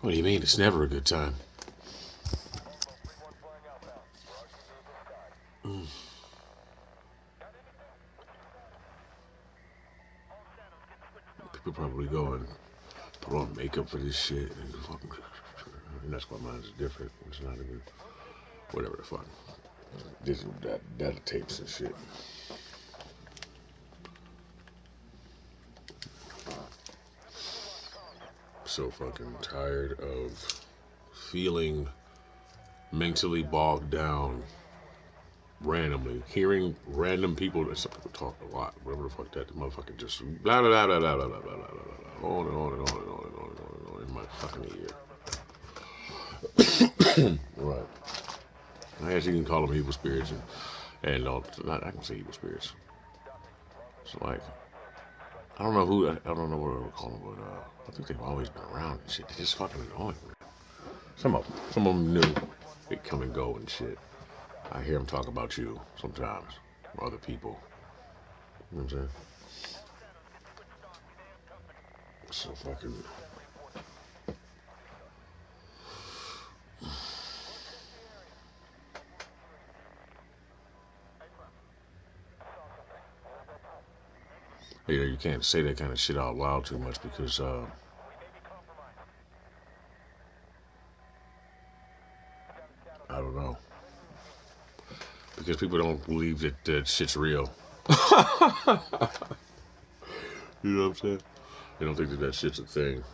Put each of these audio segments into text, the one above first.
What do you mean? It's never a good time. Mm. People probably go and put on makeup for this shit. And that's why mine's different. It's not even whatever the fuck. Digital data tapes and shit. So fucking tired of feeling mentally bogged down randomly, hearing random people. Some people talk a lot. Whatever the fuck that the motherfucker just blah blah blah blah blah blah blah blah blah blah on and on and on and on and on and on and on in my fucking ear. Right. I guess you can call them evil spirits and not I can say evil spirits. So like I don't know who I don't know what I would call them, but I think they've always been around and shit. They're just fucking annoying. Some of them new. They come and go and shit. I hear them talk about you sometimes, or other people. You know what I'm saying? So fucking. You can't say that kind of shit out loud too much because I don't know. Because people don't believe that that shit's real. You know what I'm saying? They don't think that that shit's a thing.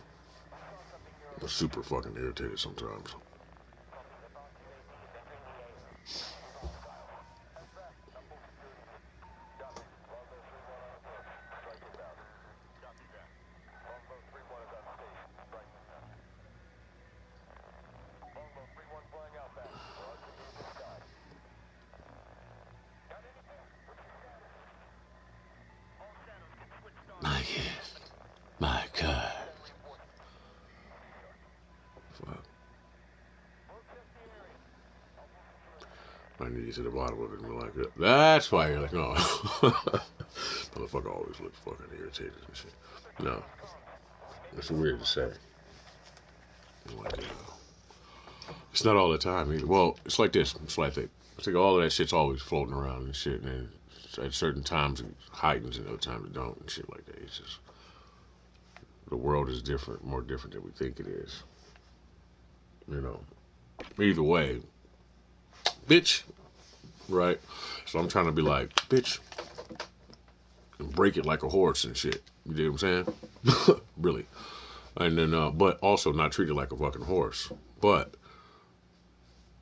I'm super fucking irritated sometimes. My God. My God. Fuck. I need to get to the bottom of it and be like, that's why you're like, no. Motherfucker always looks fucking irritated and shit. No. It's weird to say. Like, it's not all the time either. Well, it's like this. It's like that. I think all of that shit's always floating around and shit. And at certain times it heightens and other times it don't and shit like that. It's just, the world is different, more different than we think it is. You know. Either way, bitch. Right? So I'm trying to be like, bitch, and break it like a horse and shit. You dig what I'm saying? Really. And then, but also not treat it like a fucking horse. But,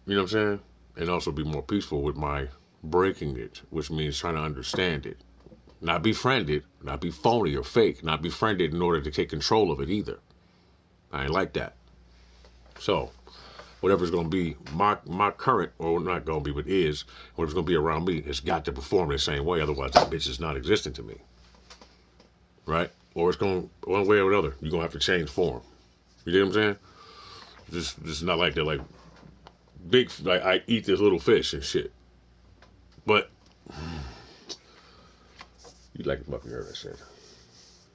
you know what I'm saying? And also be more peaceful with my breaking it, which means trying to understand it. Not befriend it, not be phony or fake, not befriend it in order to take control of it either. I ain't like that. So, whatever's going to be my current, or not going to be, but is, whatever's going to be around me, it's got to perform the same way. Otherwise, that bitch is not existent to me. Right? Or it's going one way or another. You're going to have to change form. You know what I'm saying? Just not like that. Like, big, like, I eat this little fish and shit. But, you like to fucking heard that shit.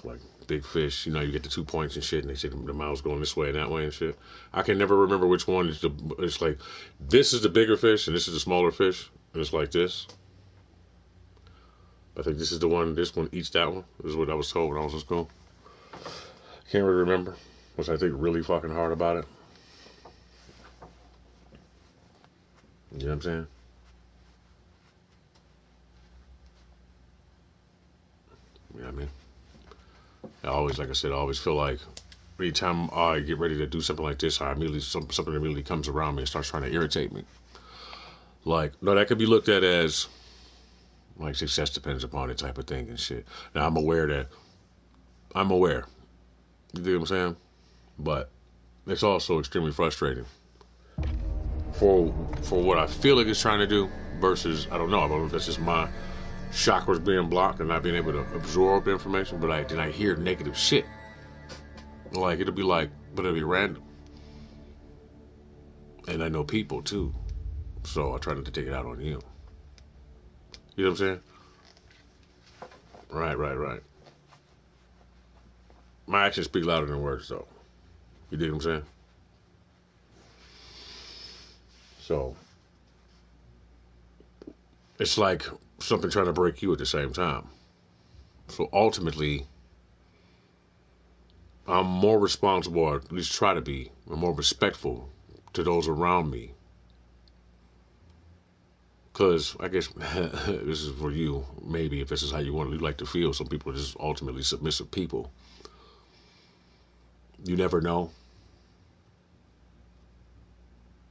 Like, big fish, you know, you get the 2 points and shit, and they say the mouth's going this way and that way and shit. I can never remember which one is it's like, this is the bigger fish and this is the smaller fish, and it's like this. I think this is the one, this one eats that one. This is what I was told when I was in school. Can't really remember. Was I think really fucking hard about it. You know what I'm saying? You know what I mean? I always, like I said, I always feel like anytime I get ready to do something like this, I immediately something immediately comes around me and starts trying to irritate me. Like, no, that could be looked at as like success depends upon it type of thing and shit. Now I'm aware. You know what I'm saying? But it's also extremely frustrating for what I feel like it's trying to do versus I don't know if that's just my chakras being blocked and not being able to absorb information. But then I hear negative shit. Like it'll be like, but it'll be random. And I know people too, so I try not to take it out on you. You know what I'm saying? Right. My actions speak louder than words, though. You dig what I'm saying? So it's like something trying to break you at the same time. So ultimately, I'm more responsible, or at least try to be, and more respectful to those around me. Because I guess this is for you, maybe if this is how you want to like to feel. Some people are just ultimately submissive people. You never know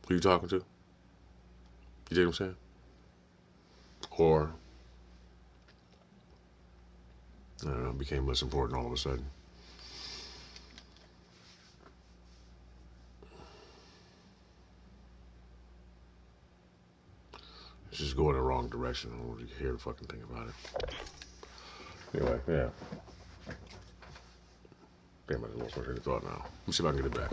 who you're talking to. You dig what I'm saying? Or, I don't know, it became less important all of a sudden. It's just going the wrong direction. I don't really hear the fucking thing about it. Anyway, yeah. Damn, I just lost my train of thought now. Let me see if I can get it back.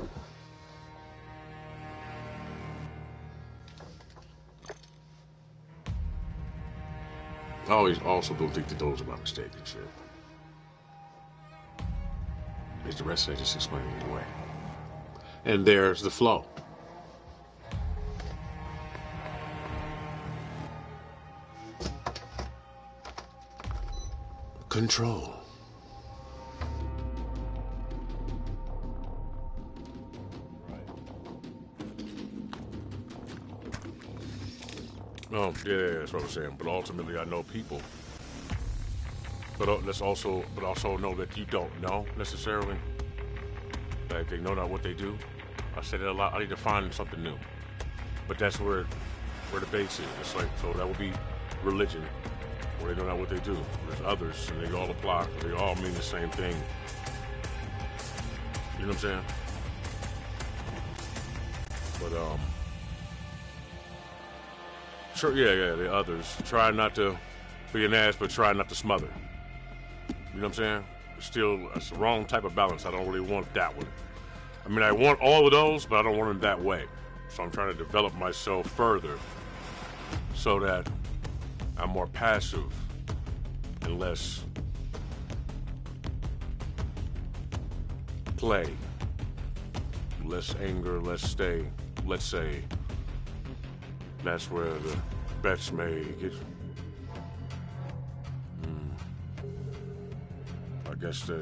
I always also don't think that those are my mistake and shit. Because the rest I just explained it away. And there's the flow. Control. Oh, yeah, that's what I'm saying. But ultimately, I know people. But let's also know that you don't know necessarily. Like they know not what they do. I said it a lot. I need to find something new. But that's where the base is. It's like, so that would be religion, where they know not what they do. There's others, and they all apply. They all mean the same thing. You know what I'm saying? But sure, yeah, the others. Try not to be an ass, but try not to smother. You know what I'm saying? Still, it's the wrong type of balance. I don't really want that one. I mean, I want all of those, but I don't want them that way. So I'm trying to develop myself further so that I'm more passive and less play, less anger, less stay. Let's say that's where the bets may get. I guess they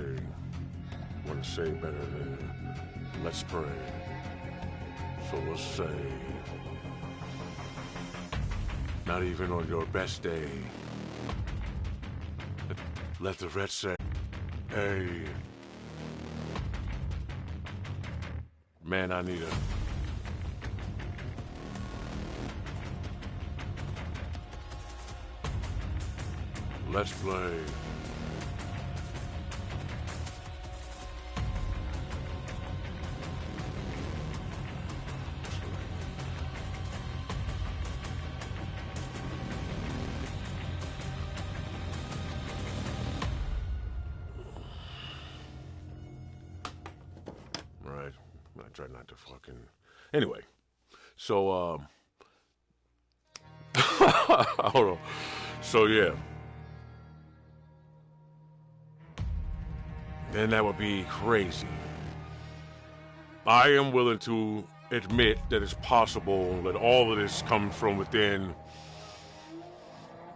want to say better than let's pray. So let's say, not even on your best day, let the vet say, hey, man, I need a let's play. Right. I try not to fucking. Anyway, so hold on. So yeah. Then that would be crazy. I am willing to admit that it's possible that all of this comes from within.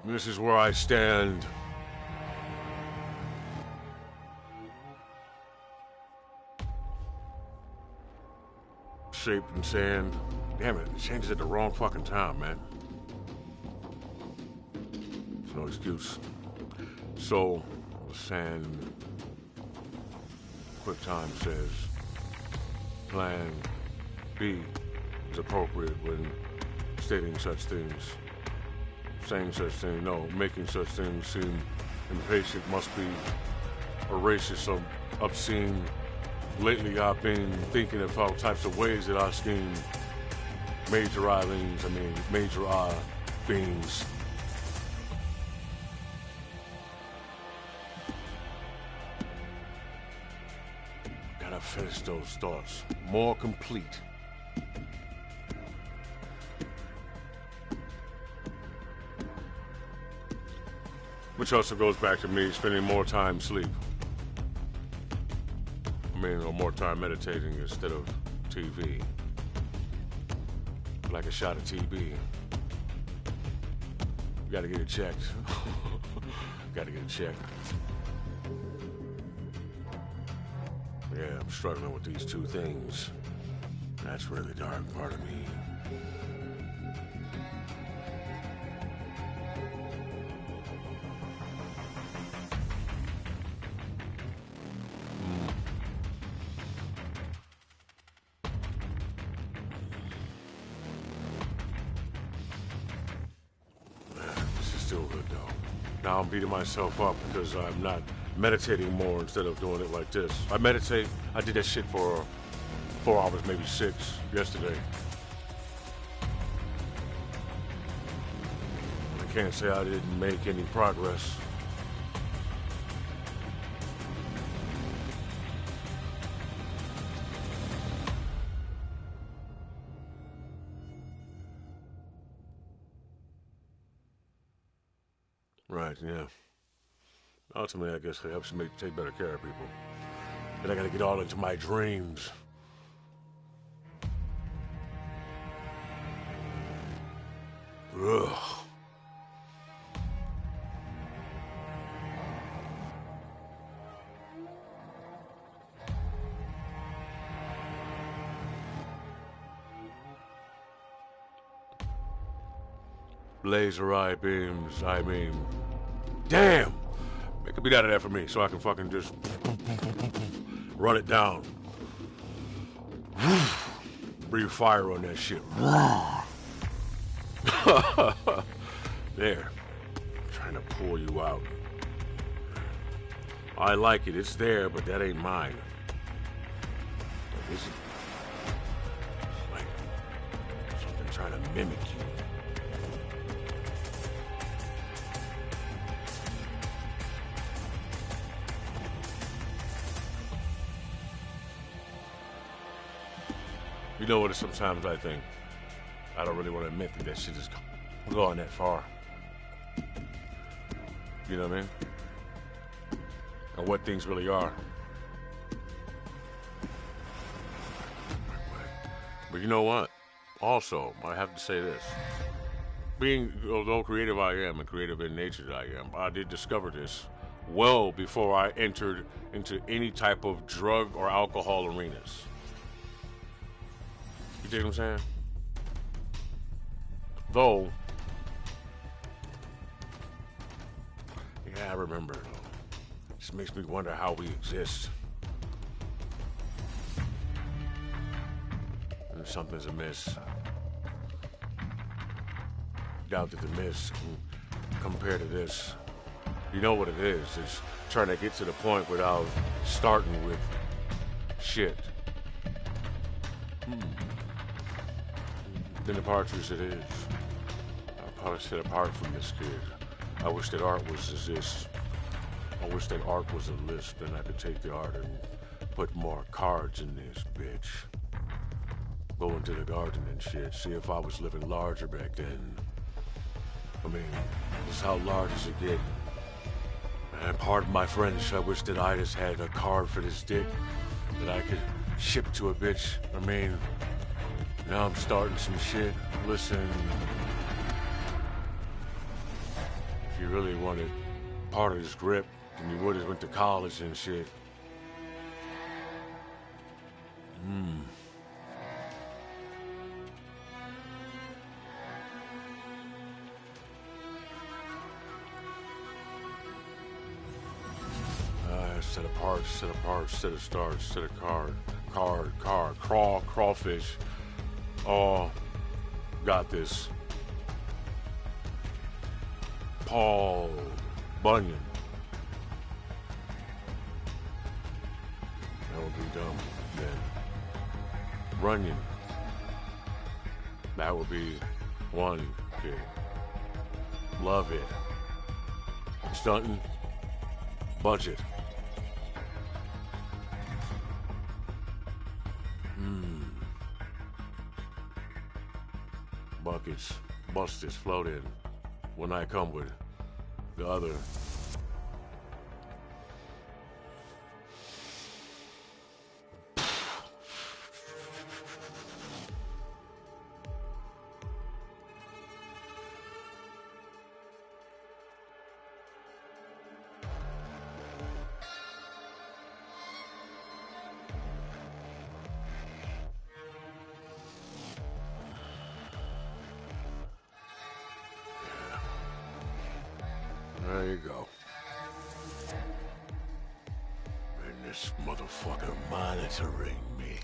This is where I stand. Shaped in sand. Damn it, it changes at the wrong fucking time, man. There's no excuse. So, sand. QuickTime says plan B is appropriate when stating such things. Saying such things, no, making such things seem impatient must be a racist or obscene. Lately I've been thinking of all types of ways that I scheme major I beings. Gotta finish those thoughts. More complete. Which also goes back to me spending more time sleep. I mean, or more time meditating instead of TV. But like a shot of TB. You gotta get it checked. Gotta get it checked. Yeah, I'm struggling with these two things. That's really the dark part of me. This is still good though. Now I'm beating myself up because I'm not meditating more instead of doing it like this. I meditate. I did that shit for 4 hours, maybe 6 yesterday. I can't say I didn't make any progress. Right, yeah. Ultimately, I guess it helps me take better care of people. But I gotta get all into my dreams. Ugh. Laser eye beams, I mean, damn! Make a beat out of that for me so I can fucking just run it down. Breathe fire on that shit. There. I'm trying to pull you out. I like it. It's there, but that ain't mine. This is like something trying to mimic you. You know what? Sometimes I think I don't really want to admit that shit is going that far. You know what I mean? And what things really are. But you know what? Also, I have to say this. Being, although creative I am and creative in nature that I am, I did discover this well before I entered into any type of drug or alcohol arenas. You dig what I'm saying? Though, yeah, I remember. It just makes me wonder how we exist. And something's amiss. Doubt that the miss compared to this. You know what it is. It's trying to get to the point without starting with shit. Then the partridge it is. I probably sit apart from this kid. I wish that art was as this. I wish that art was a list, and I could take the art and put more cards in this bitch. Go into the garden and shit. See if I was living larger back then. I mean, this how large does it get? And pardon my French, I wish that I just had a card for this dick that I could ship to a bitch. I mean, now I'm starting some shit. Listen, if you really wanted part of this grip, then you would have went to college and shit. Set apart, set of stars, set of crawfish. All got this. Paul Bunyan. That would be dumb, then. Runyon. That would be one kid. Love it. Stunting. Budget. Buckets, busted, float in. When I come with the other. There you go. And this motherfucker monitoring me.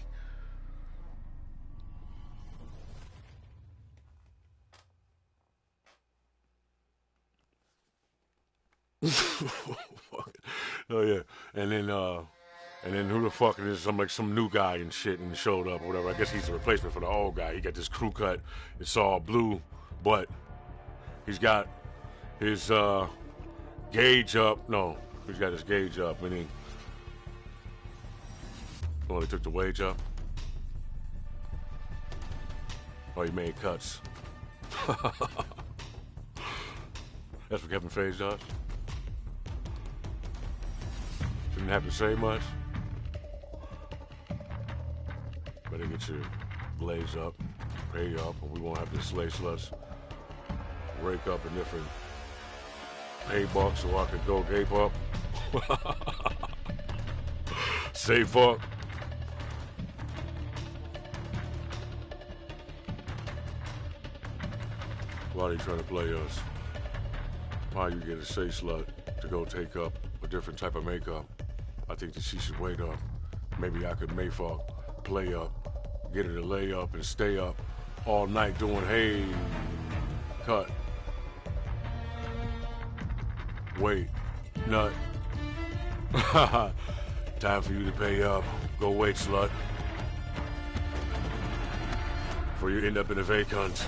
Oh yeah, and then who the fuck is some new guy and shit and showed up or whatever. I guess he's the replacement for the old guy. He got this crew cut. It's all blue, but he's got his gauge up. No, he's got his gauge up, meaning he took the wage up. Oh, he made cuts. That's what Kevin Feige does. Didn't have to say much. Better get your blaze up, pay up, and we won't have to slay sluts rake up in different pay bucks so I could go gape up. Save up. Why are you trying to play us? Why you get a say slut to go take up a different type of makeup? I think that she should wait up. Maybe I could mayfuck, play up, get her to lay up and stay up all night doing hey, cut, wait, nut. Time for you to pay up. Go wait, slut. Before you end up in a vacant.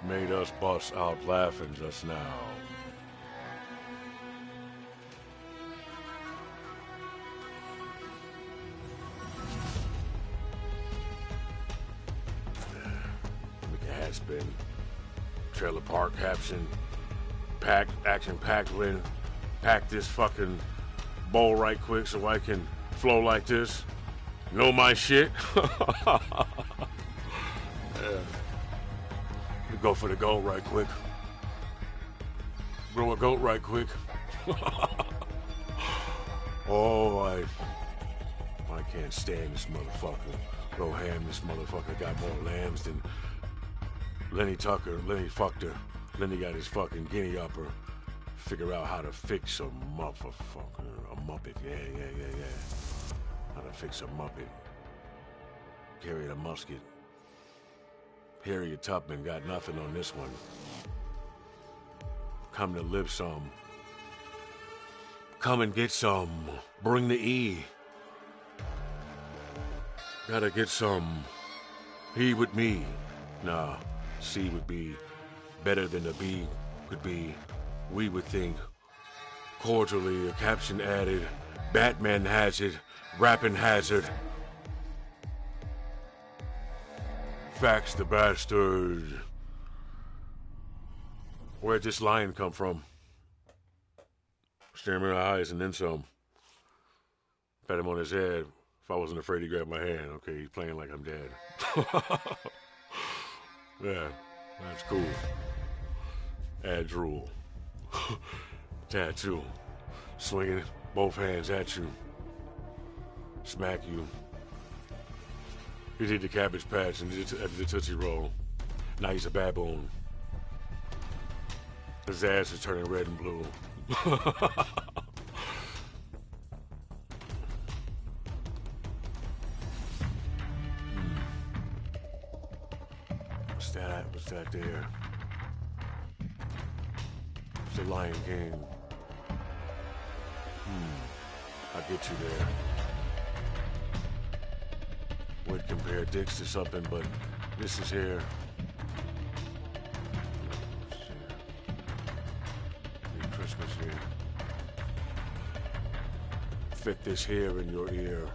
Made us bust out laughing just now. Make a hat spin. Trailer park caption. Packed, action packed win. Pack this fucking bowl right quick so I can flow like this. Know my shit. Yeah. Go for the goat right quick. Grow a goat right quick. Oh, I can't stand this motherfucker. Go ham, this motherfucker got more lambs than Lenny Tucker. Lenny fucked her. Lenny got his fucking guinea upper. Figure out how to fix a motherfucker. A muppet. Yeah. How to fix a muppet. Carry a musket. Harriet Tubman got nothing on this one. Come to live some. Come and get some. Bring the E. Gotta get some. He with me. Nah, C would be better than the B could be. We would think. Cordially, a caption added. Batman has it. Rapping hazard. Fax the bastard. Where'd this lion come from? Staring me in the eyes and then some. Pat him on his head. If I wasn't afraid to grab my hand. Okay, he's playing like I'm dead. Yeah, that's cool. Add drool. Tattoo. Swinging both hands at you. Smack you. He did the Cabbage Patch and did the Tootsie Roll. Now he's a baboon. His ass is turning red and blue. What's that there? It's the Lion King. I'll get you there. Would compare dicks to something, but this is here. Christmas here. Fit this here in your ear.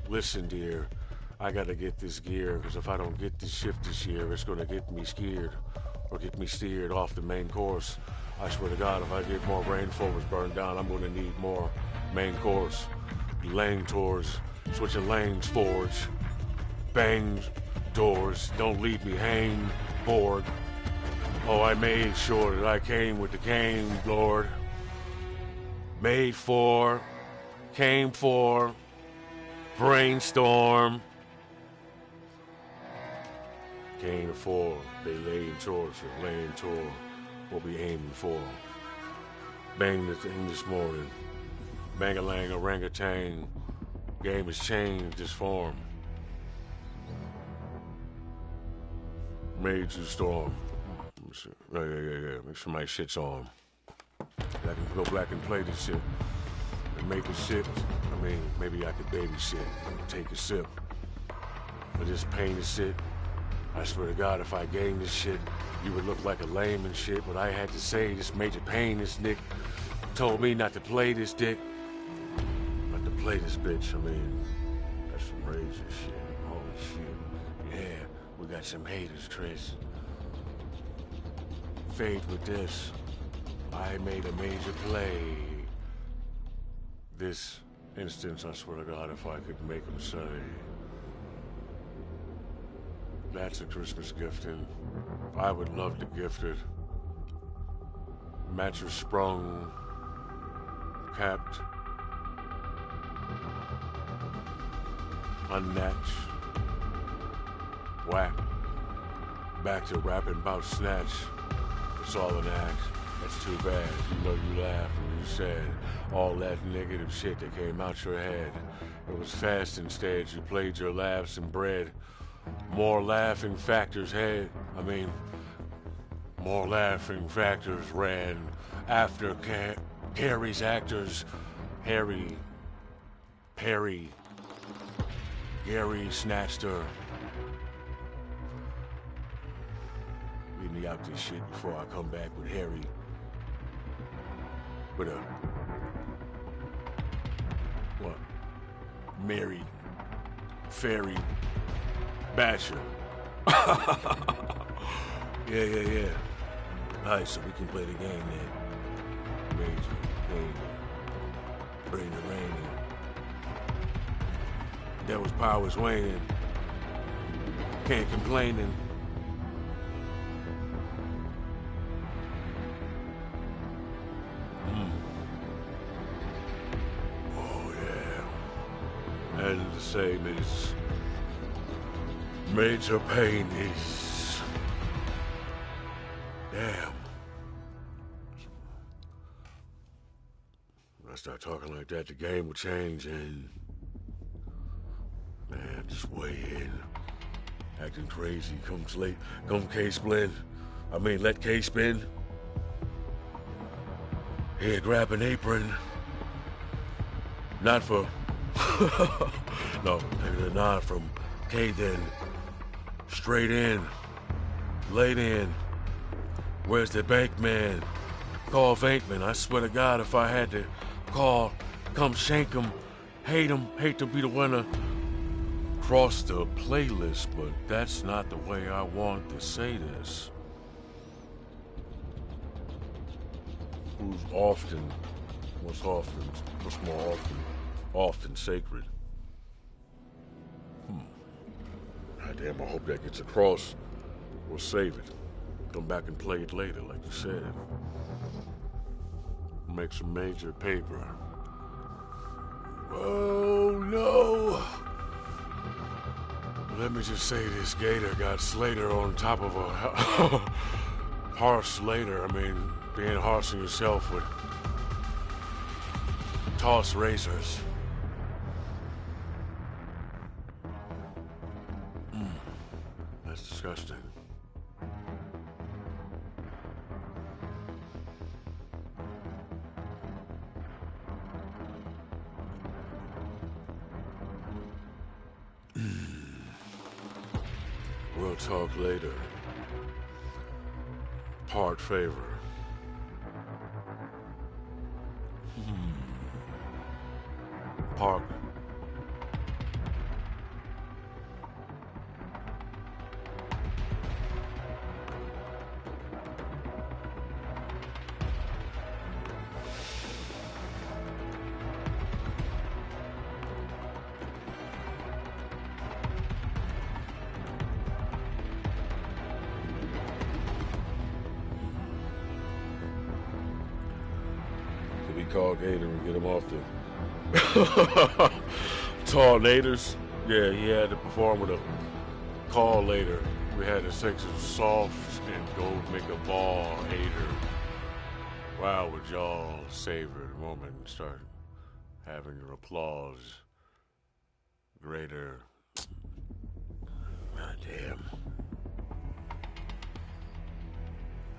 Listen, dear. I gotta get this gear, because if I don't get this shift this year, it's gonna get me scared, or get me steered off the main course. I swear to God, if I get more rainforest burned down, I'm gonna need more main course. Lane tours, switching lanes, forge. Bang doors, don't leave me hang bored. Oh, I made sure that I came with the cane, Lord. Made for, came for, brainstorm. can't afford. They laying torture, laying tour. What we aiming for. Bang the thing this morning. Bang-a-lang, orangutan. Game has changed its form. Major storm. Yeah. Make sure my shit's on. I can go back and play this shit. And make a shit. I mean, maybe I could babysit and take a sip. But this pain is shit. I swear to God, if I gained this shit, you would look like a lame and shit. But I had to say, this Major Pain, this Nick, told me not to play this dick. Not to play this bitch. I mean, that's some razor shit. Holy shit. Yeah, we got some haters, Chris. Fade with this. I made a major play. This instance, I swear to God, if I could make them say, that's a Christmas gift, and I would love to gift it. Mattress sprung, capped, unnatched, whack, back to rapping about snatch. It's all an act. That's too bad. You know you laughed when you said all that negative shit that came out your head. It was fast instead. You played your laughs and bred more laughing factors more laughing factors ran after Carrie's actors. Harry, Perry, Gary snatched her. Leave me out this shit before I come back with Harry. With a what? Mary, Fairy, Basher. Yeah. Alright, so we can play the game then. Major Pain. Bring the rain in. Devil's power's waning. Can't complain. Oh yeah. And the same is Major Pain is damn. When I start talking like that, the game will change and man, just weigh in. Acting crazy, come K-Splin. Let K spin. Here, grab an apron. Not for no, take the nod from K then. Straight in. Laid in. Where's the bank man? Call Vankman. I swear to God, if I had to call, come shank him. Hate to be the one to cross the playlist, but that's not the way I want to say this. What's more often sacred? God damn, I hope that gets across. We'll save it. Come back and play it later, like you said. Make some major paper. Oh no! Let me just say this gator got Slater on top of a harsh Slater. Being harsh on yourself with toss razors. That's disgusting. We'll talk later. Part favor. Park. Could we call Gator and get him off the Tornadoes. Yeah, he had to perform with a call later. We had a sex of soft and gold make a ball hater. Wow, would y'all savor the moment and start having your applause greater? God damn.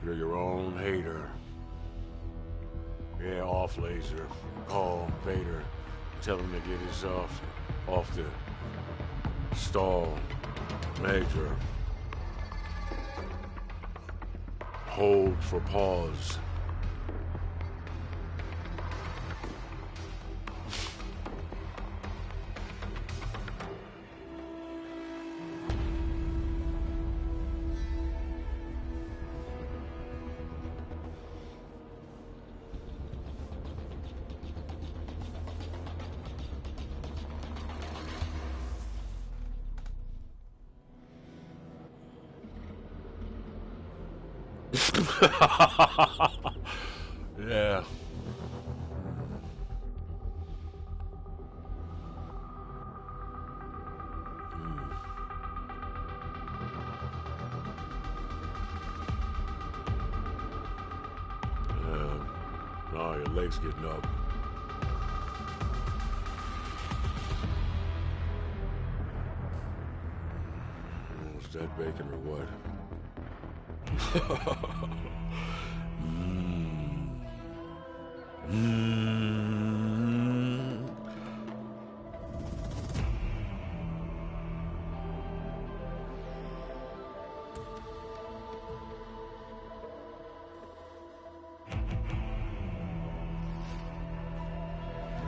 You're your own hater. Yeah, off laser. Call Vader. Tell him to get his off the stall major. Hold for pause. Yeah. Oh, your legs getting up. Was that bacon or what?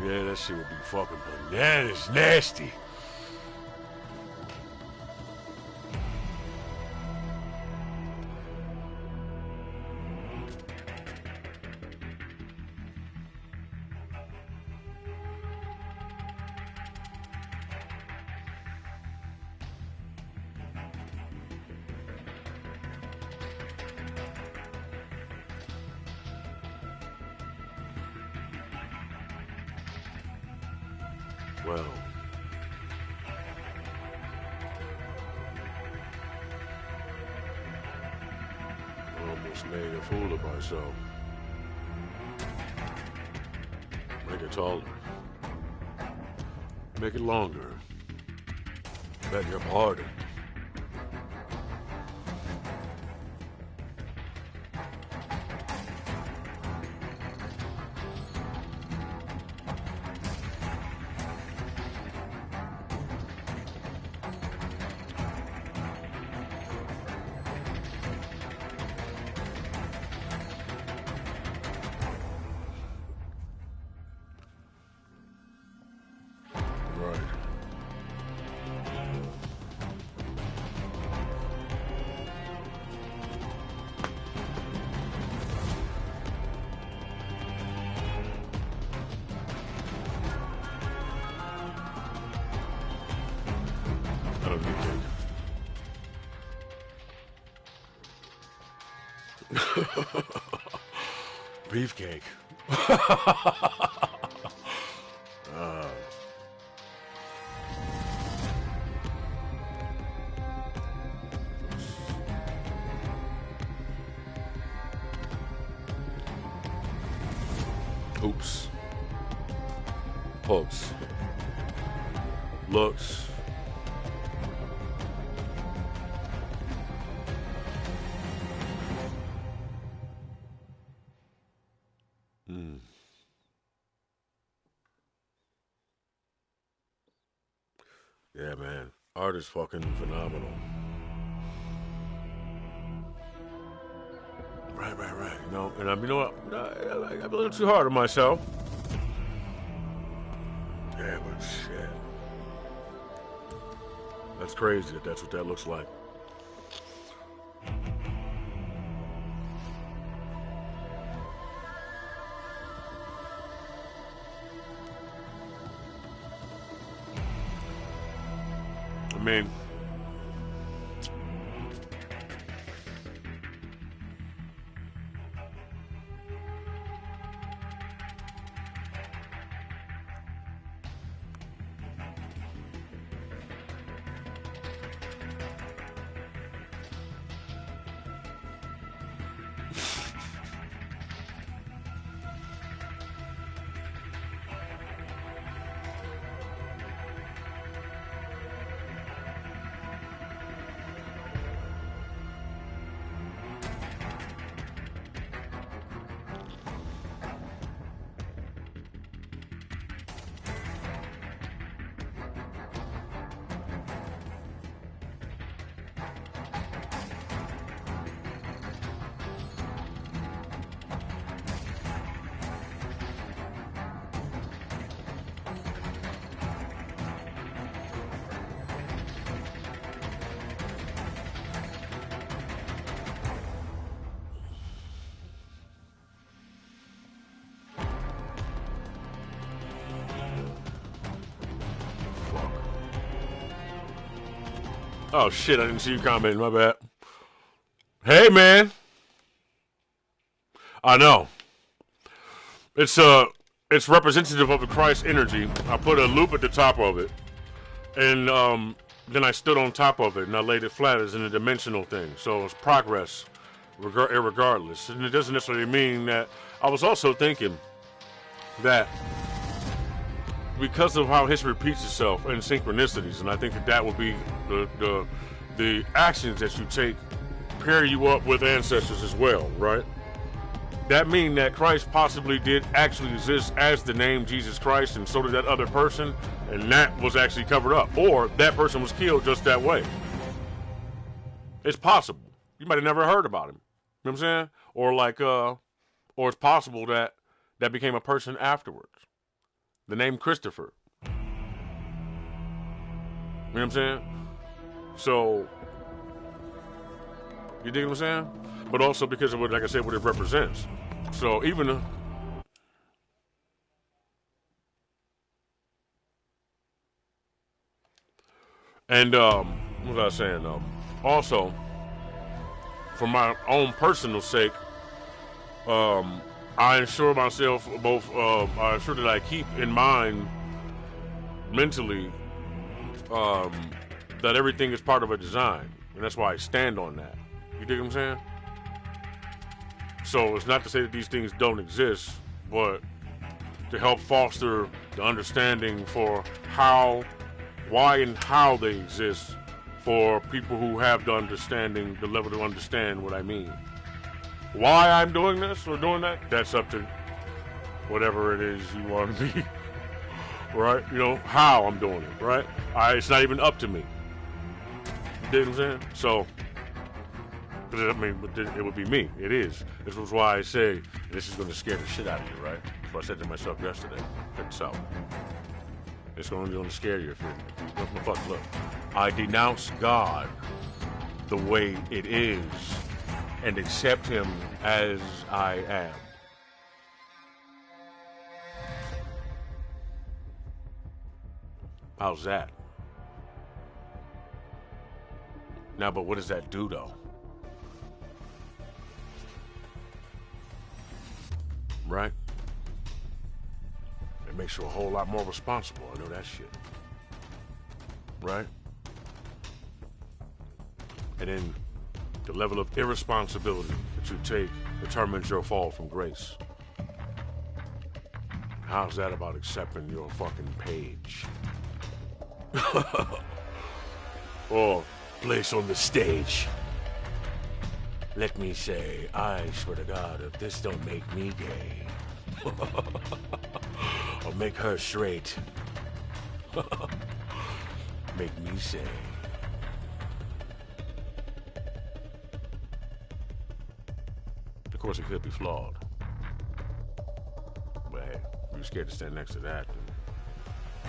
Yeah, that shit would be fucking bananas nasty. Well, I almost made a fool of myself. Make it taller. Make it longer. Bet you're harder. Right. I don't need cake. Beefcake. Oops. Pokes. Looks. Yeah, man. Art is fucking phenomenal. Right. You know, and you know what? I'm a little too hard on myself. Yeah, but shit. That's crazy that that's what that looks like. I mean, Oh shit! I didn't see you commenting. My bad. Hey man, I know it's representative of the Christ energy. I put a loop at the top of it, and then I stood on top of it and I laid it flat as in a dimensional thing. So it's progress, regardless. And it doesn't necessarily mean that. I was also thinking that because of how history repeats itself and synchronicities, and I think that that will be the actions that you take pair you up with ancestors as well, right? That mean that Christ possibly did actually exist as the name Jesus Christ, and so did that other person, and that was actually covered up, or that person was killed just that way. It's possible. You might have never heard about him. You know what I'm saying? Or like, or it's possible that that became a person afterwards. The name Christopher. You know what I'm saying? So, you dig what I'm saying? But also because of what, like I said, what it represents. So even and what was I saying? Also, for my own personal sake, I ensure myself both. I ensure that I keep in mind mentally that everything is part of a design, and that's why I stand on that. You dig what I'm saying? So it's not to say that these things don't exist, but to help foster the understanding for how, why, and how they exist for people who have the understanding, the level to understand what I mean. Why I'm doing this or doing that, that's up to whatever it is you want to be, right? You know, how I'm doing it, right? It's not even up to me. You dig what I'm saying? So, I mean, it would be me. It is. This was why I say this is going to scare the shit out of you, right? That's what I said to myself yesterday. Check this out. It's going to scare you if you look. I denounce God the way it is and accept Him as I am. How's that? Now, but what does that do, though? Right? It makes you a whole lot more responsible. I know that shit. Right? And then the level of irresponsibility that you take determines your fall from grace. How's that about accepting your fucking page? Or place on the stage. Let me say, I swear to God, if this don't make me gay, or make her straight, make me say. Of course, it could be flawed. But hey, if you're scared to stand next to that, then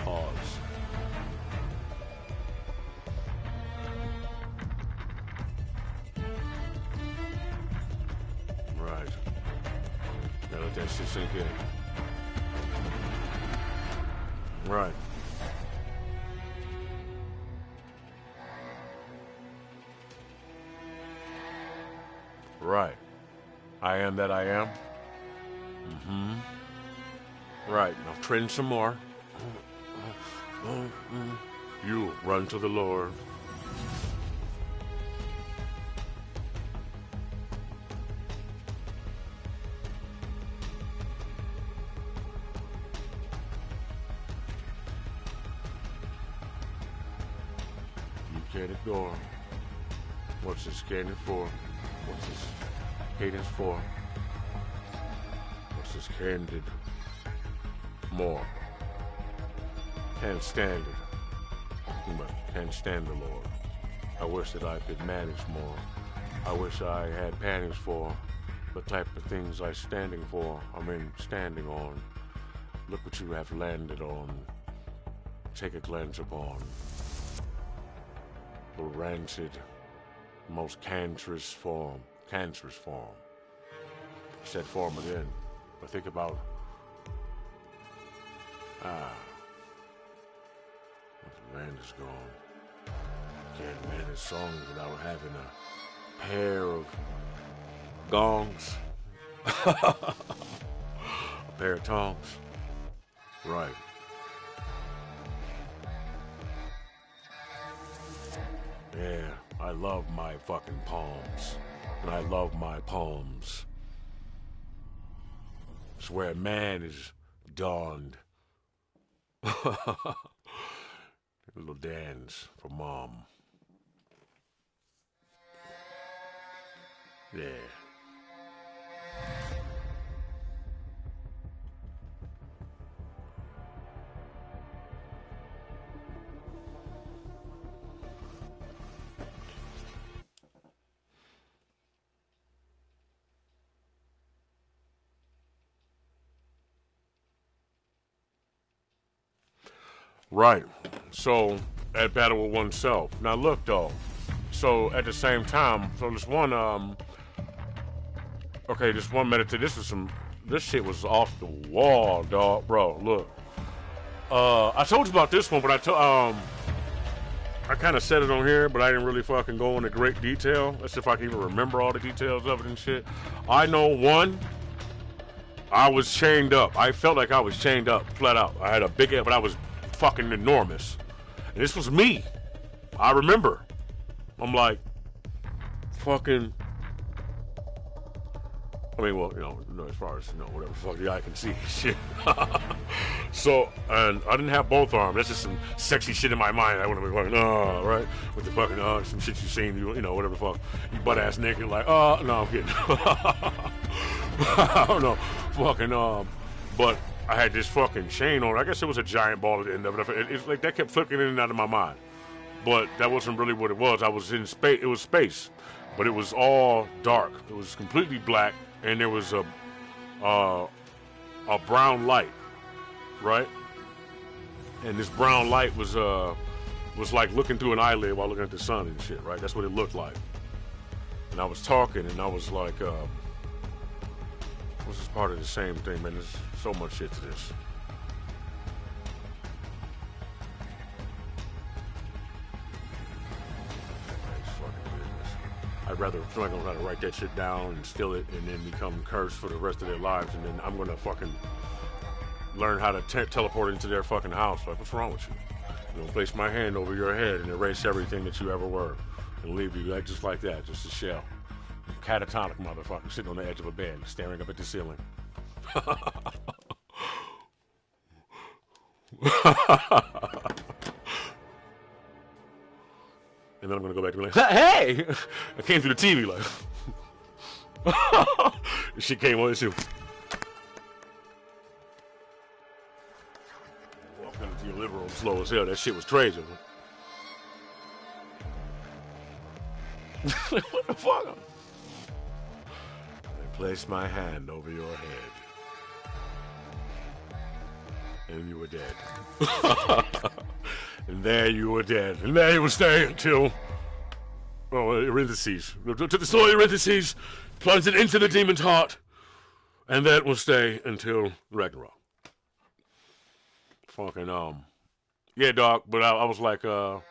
pause. Right. Gotta let that shit sink in. Right. Right. I am that I am. Mm-hmm. Right. Now trend some more. You run to the Lord. Can't ignore. What's this cadence for? What's this cadence for? What's this candid? More. Can't stand it. But can't stand the Lord. I wish that I could manage more. I wish I had panties for the type of things I'm standing for. I mean, standing on. Look what you have landed on. Take a glance upon. The rancid, most cancerous form. I said form again. But think about, the land is gone. Can't manage songs without having a pair of gongs. A pair of tongs. Right. Yeah, I love my fucking palms. And I love my poems. It's where man is dawned. A little dance for mom. Yeah. Right. So, at battle with oneself. Now look though. So at the same time, so this one this one meditation, this shit was off the wall, dog, bro. Look. I told you about this one, but I kind of said it on here, but I didn't really fucking go into great detail. That's if I can even remember all the details of it and shit. I know one, I was chained up. I felt like I was chained up, flat out. I had a big head, but I was fucking enormous. And this was me. I remember. I'm like, fucking. I mean, well, as far as, whatever the fuck the eye can see, shit. So, and I didn't have both arms. That's just some sexy shit in my mind. I wouldn't be fucking, right? With the fucking, some shit you seen, whatever the fuck. You butt ass naked, like, no, I'm kidding. I don't know. Fucking, but I had this fucking chain on. I guess it was a giant ball at the end of it. It's like that kept flicking in and out of my mind. But that wasn't really what it was. I was in space. It was space. But it was all dark. It was completely black. And there was a brown light, right? And this brown light was like looking through an eyelid while looking at the sun and shit, right? That's what it looked like. And I was talking, and I was like, this is part of the same thing, man. There's so much shit to this. I'd rather feel like I'm going to write that shit down and steal it and then become cursed for the rest of their lives, and then I'm going to fucking learn how to teleport into their fucking house. Like, what's wrong with you? Place my hand over your head and erase everything that you ever were and leave you just like that, just a shell. Catatonic motherfucker sitting on the edge of a bed staring up at the ceiling. And then I'm going to go back to be like, hey! I came through the TV like... She came on and she... Walked into your living room slow as hell. That shit was crazy. What the fuck? I placed my hand over your head. And you were dead. And there you were dead. And there you would stay until... Erytheses. To destroy Erytheses, plunge it into the demon's heart, and that will stay until Ragnarok. Fucking, yeah, dog, but I was like, I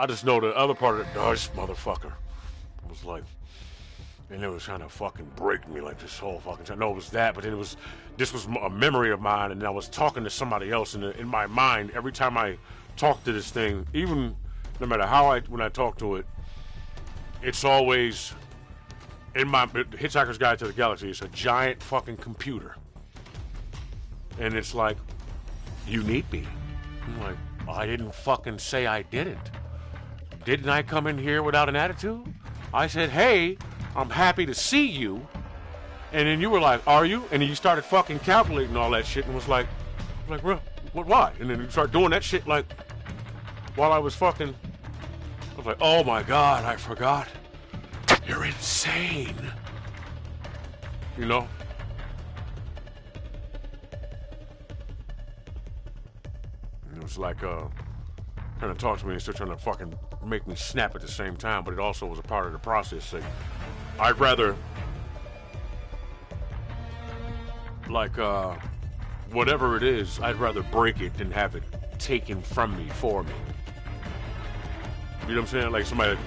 just know the other part of it, this motherfucker was like, and it was trying to fucking break me like this whole fucking time. No, it was that, but then this was a memory of mine, and I was talking to somebody else, and in my mind, every time I talk to this thing, even no matter when I talk to it, it's always in my Hitchhiker's Guide to the Galaxy. It's a giant fucking computer, and it's like, you need me. I'm like, I didn't fucking say I didn't. Didn't I come in here without an attitude? I said, hey, I'm happy to see you. And then you were like, are you? And then you started fucking calculating all that shit and was like, bro, why? And then you start doing that shit like, while I was fucking, I was like, oh my God, I forgot. You're insane. You know? And it was like, trying to talk to me and still trying to fucking make me snap at the same time, but it also was a part of the process. Like, I'd rather, like, whatever it is, I'd rather break it than have it taken from me for me. You know what I'm saying? Like somebody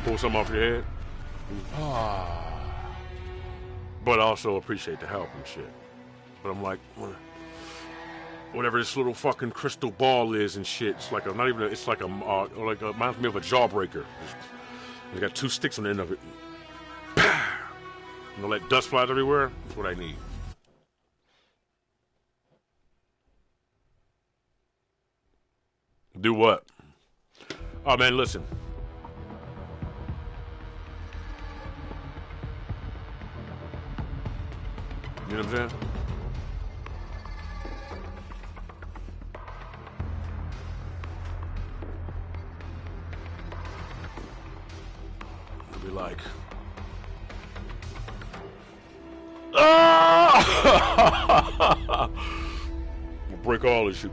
pull something off your head. But I also appreciate the help and shit. But I'm like, whatever this little fucking crystal ball is and shit. It's like it's like reminds me of a jawbreaker. It's got 2 sticks on the end of it. You know, let dust flies everywhere. That's what I need. Do what? Oh man, listen. You know what I'm saying? It'll be like, ah! We'll break all this shit.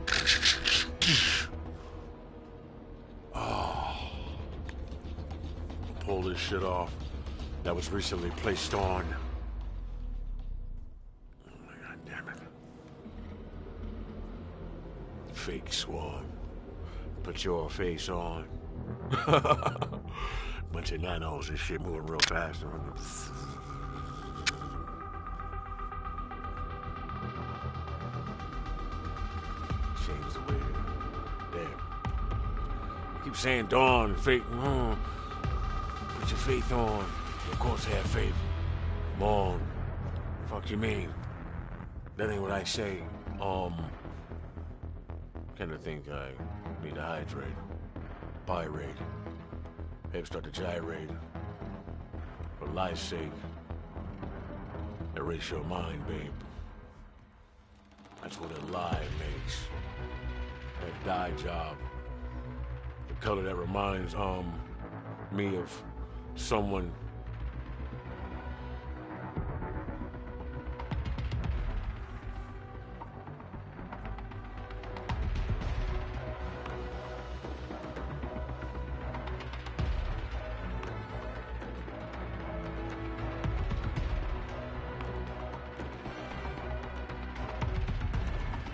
Oh, pull this shit off that was recently placed on. Oh my God damn it. Fake swan. Put your face on. Bunch of nanos and shit moving real fast. Change the way. Damn. Keep saying dawn, fake. Put your faith on. Of course, have faith. Come on. Fuck you mean? That ain't what I say. Kinda think I need to hydrate. Pyrate. Hips start to gyrate. For life's sake. Erase your mind, babe. That's what a lie makes. That dye job. The color that reminds me of someone.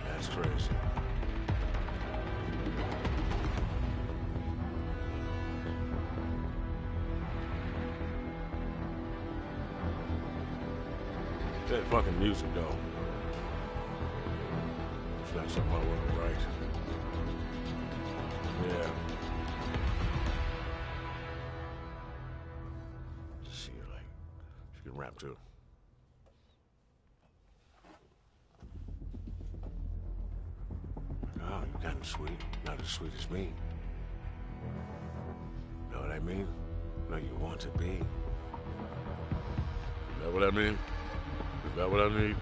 That's crazy. That fucking music, though. It's not something I want to write. Yeah. Just see her like, she can rap too. Oh, you're kind of sweet. Not as sweet as me. Know what I mean? No, you want to be. Is that what I mean? Is that what I need?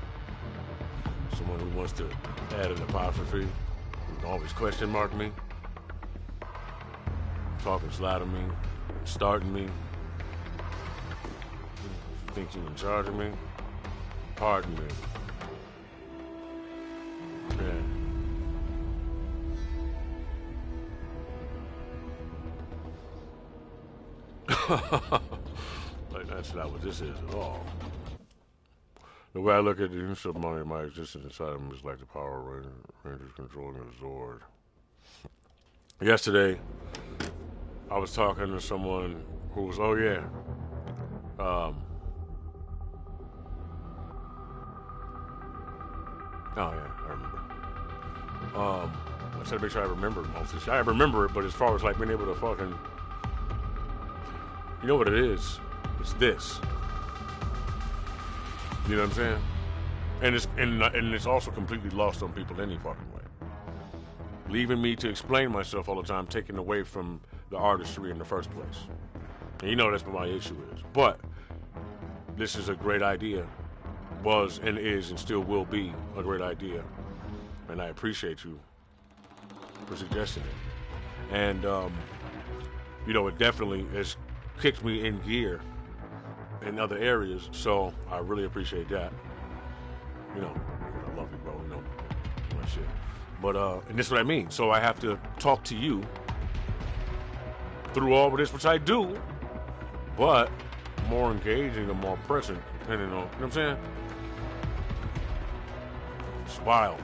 Someone who wants to add an apostrophe, who can always question mark me, talking sly to me, starting me. You think you're in charge of me? Pardon me. Yeah. Like that's not what this is at all. The way I look at the use of money, my existence inside of him is like the Power Rangers controlling a Zord. Yesterday, I was talking to someone who was, oh yeah, I remember. I said to make sure I remember most of this. I remember it, but as far as like being able to fucking, you know what it is? It's this. You know what I'm saying? And it's also completely lost on people any fucking way. Leaving me to explain myself all the time, taking away from the artistry in the first place. And you know that's what my issue is. But this is a great idea. Was and is and still will be a great idea. And I appreciate you for suggesting it. And, you know, it definitely has kicked me in gear in other areas, so I really appreciate that. You know, I love you, bro. You know that shit. But and this is what I mean. So I have to talk to you through all of this, which I do, but more engaging and more present, depending on, you know what I'm saying? It's wild.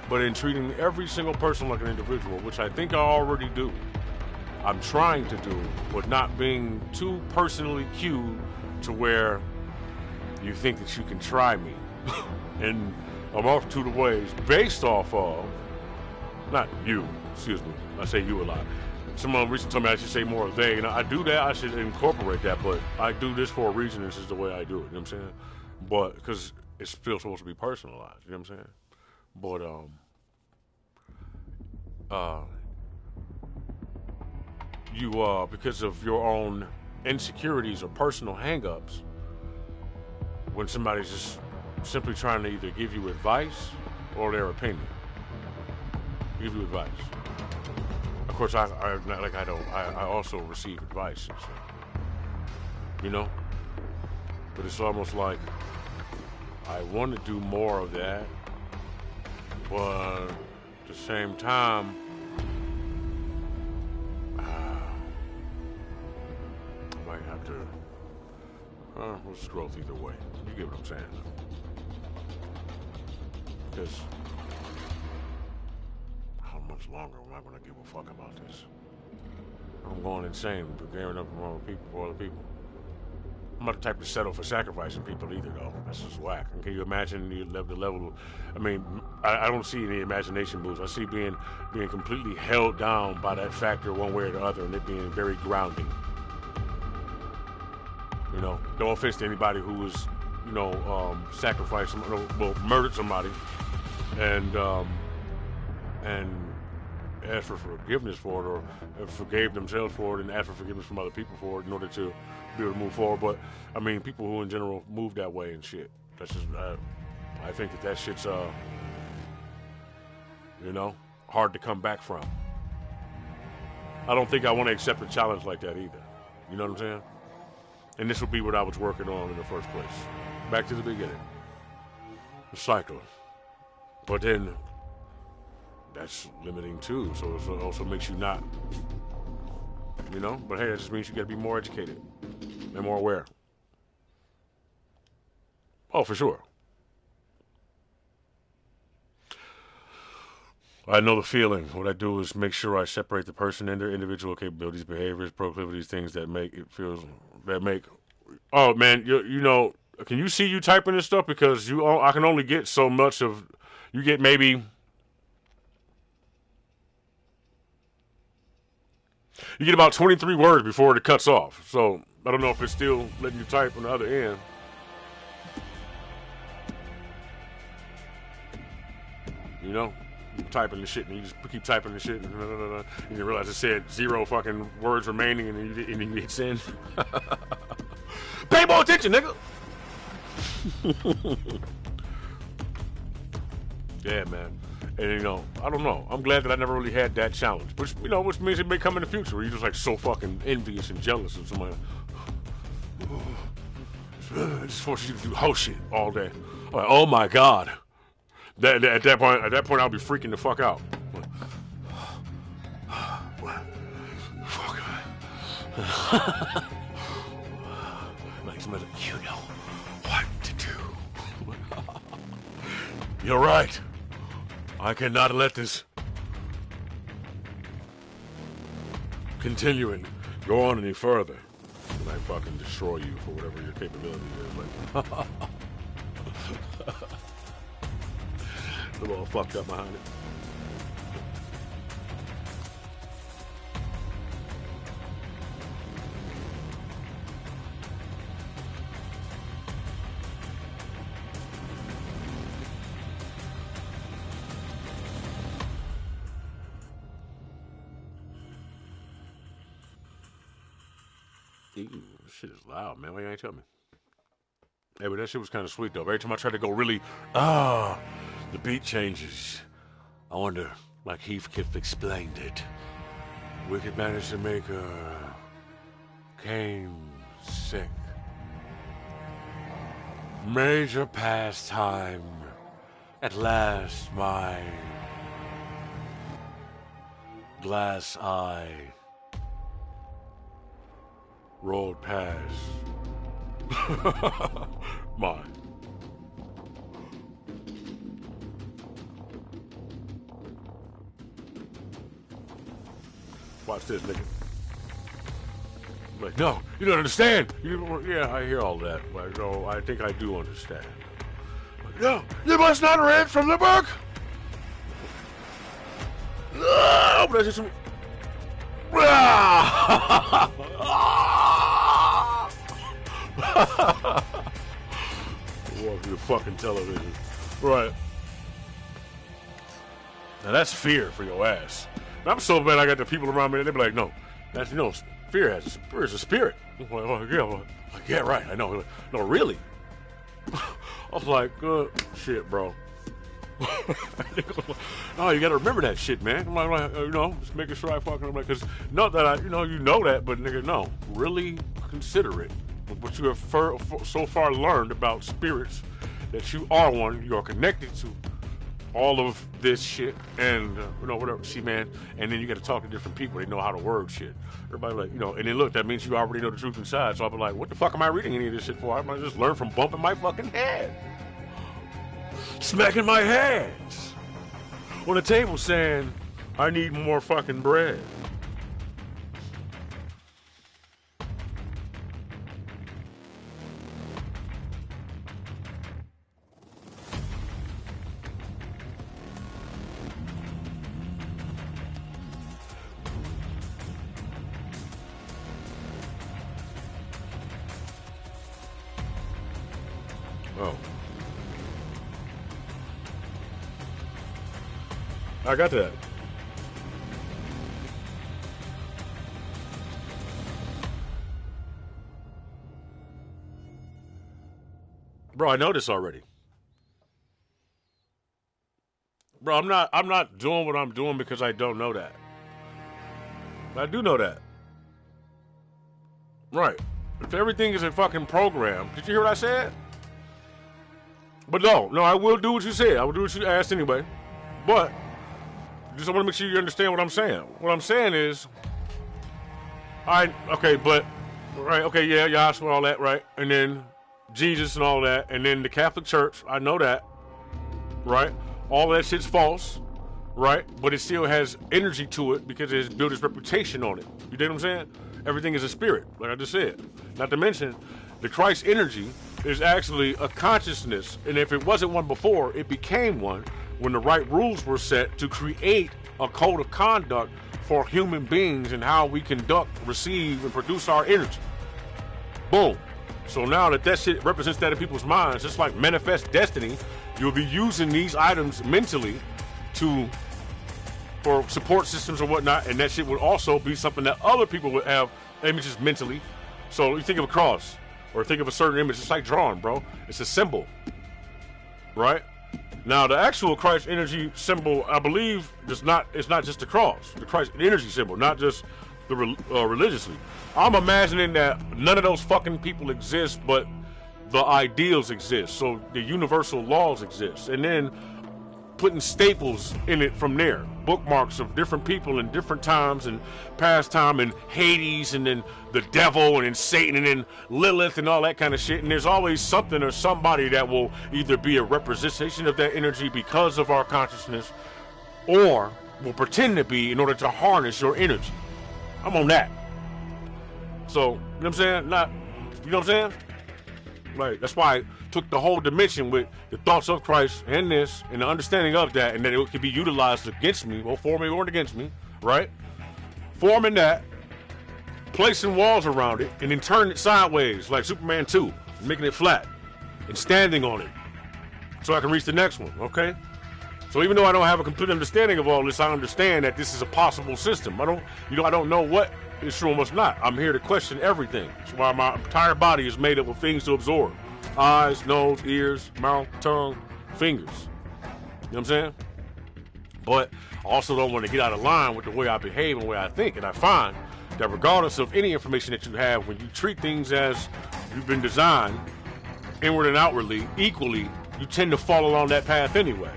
But in treating every single person like an individual, which I think I already do. I'm trying to do, but not being too personally cued to where you think that you can try me in a multitude of ways based off of, not you, excuse me, I say you a lot. Someone recently told me I should say more of they, and I do that, I should incorporate that, but I do this for a reason, this is the way I do it, you know what I'm saying? But, because it's still supposed to be personalized, you know what I'm saying? But, you, because of your own insecurities or personal hang-ups, when somebody's just simply trying to either give you advice or their opinion. Give you advice. Of course, I also receive advice, so, you know? But it's almost like I want to do more of that, but at the same time, I might have to, it's growth either way. You get what I'm saying? Because how much longer am I going to give a fuck about this? I'm going insane, gearing up for other people. I'm not the type to settle for sacrificing people either, though. That's just whack. And can you imagine the level? I mean, I don't see any imagination moves. I see being completely held down by that factor one way or the other, and it being very grounding. You know, no offense to anybody who was, you know, sacrificed, well, murdered somebody, and asked for forgiveness for it, or forgave themselves for it, and asked for forgiveness from other people for it in order to be able to move forward. But I mean, people who in general move that way and shit. That's just, I think that shit's, you know, hard to come back from. I don't think I want to accept a challenge like that either. You know what I'm saying? And this would be what I was working on in the first place. Back to the beginning. The cycle. But then, that's limiting too, so it also makes you not, you know? But hey, that just means you gotta be more educated and more aware. Oh, for sure. I know the feeling. What I do is make sure I separate the person and their individual capabilities, behaviors, proclivities, things that make it feels, that make, oh man, you know, can you see you typing this stuff? Because I can only get so much of, you get maybe, you get about 23 words before it cuts off. So I don't know if it's still letting you type on the other end. You know, you typing the shit and you just keep typing the shit and you realize it said 0 fucking words remaining and then you hit send. Pay more attention, nigga. Yeah, man. And, you know, I don't know. I'm glad that I never really had that challenge. Which, you know, which means it may come in the future where you're just, like, so fucking envious and jealous of somebody. It just forces you to do whole shit all day. Like, oh, my God. At that point, I'll be freaking the fuck out. Like, somebody, you know what to do. You're right. I cannot let this continue and go on any further. And I fucking destroy you for whatever your capability is. Like, a little fucked up behind it. Ew, this shit is loud, man. Why you ain't tell me? Hey, but that shit was kind of sweet, though. Every time I try to go really, the beat changes. I wonder, like Heathcliff explained it, we could manage to make Cain sick. Major pastime. At last, my glass eye rolled past mine. Watch this, nigga. Like, no, you don't understand. Yeah, I hear all that. But no, I think I do understand. Like, no, you must not read from the book. No, but that's just... Walk through the fucking television. Right. Now that's fear for your ass. And I'm so bad I got the people around me, they be like, no, that's, you know, fear has a spirit. I'm like, oh, yeah, like, yeah, right, I know. No, really? I was like, shit, bro. Oh, you got to remember that shit, man. I'm like, you know, just making sure I fucking, like, because not that I, you know that, but nigga, no, really consider it. What you have so far learned about spirits, that you are one, you are connected to all of this shit, and you know, whatever. See, man, and then you got to talk to different people. They know how to word shit. Everybody like, you know, and then look, that means you already know the truth inside. So I'll be like, what the fuck am I reading any of this shit for? I might just learn from bumping my fucking head, smacking my hands on the table, saying, I need more fucking bread. Oh. I got that. Bro, I know this already. Bro, I'm not doing what I'm doing because I don't know that. I do know that. Right. If everything is a fucking program, did you hear what I said? But no, I will do what you said. I will do what you asked anyway. But just want to make sure you understand what I'm saying. What I'm saying is, yeah, Yahshua, all that, right? And then Jesus and all that, and then the Catholic Church, I know that, right? All that shit's false, right? But it still has energy to it because it's built its reputation on it. You dig what I'm saying? Everything is a spirit, like I just said. Not to mention, the Christ energy is actually a consciousness, and if it wasn't one before, it became one when the right rules were set to create a code of conduct for human beings and how we conduct, receive, and produce our energy. Boom. So now that shit represents that in people's minds, just like manifest destiny, you'll be using these items mentally for support systems or whatnot, and that shit would also be something that other people would have images mentally. So you think of a cross, or think of a certain image, it's like drawing, bro. It's a symbol, right? Now, the actual Christ energy symbol, I believe, it's not just the cross, the Christ energy symbol, not just the religiously. I'm imagining that none of those fucking people exist, but the ideals exist. So the universal laws exist, and then putting staples in it from there, bookmarks of different people in different times and past time, and Hades, and then the devil, and then Satan, and then Lilith, and all that kind of shit. And there's always something or somebody that will either be a representation of that energy because of our consciousness, or will pretend to be in order to harness your energy. I'm on that. So, you know what I'm saying? You know what I'm saying? Like, that's why I took the whole dimension with the thoughts of Christ and this, and the understanding of that, and that it could be utilized against me, or for me, or against me, right? Forming that, placing walls around it, and then turning it sideways, like Superman 2, making it flat, and standing on it, so I can reach the next one, okay? So even though I don't have a complete understanding of all this, I understand that this is a possible system. I don't know what is true and what's not. I'm here to question everything. That's why my entire body is made up of things to absorb. Eyes, nose, ears, mouth, tongue, fingers. You know what I'm saying? But I also don't want to get out of line with the way I behave and the way I think. And I find that regardless of any information that you have, when you treat things as you've been designed, inward and outwardly, equally, you tend to fall along that path anyway.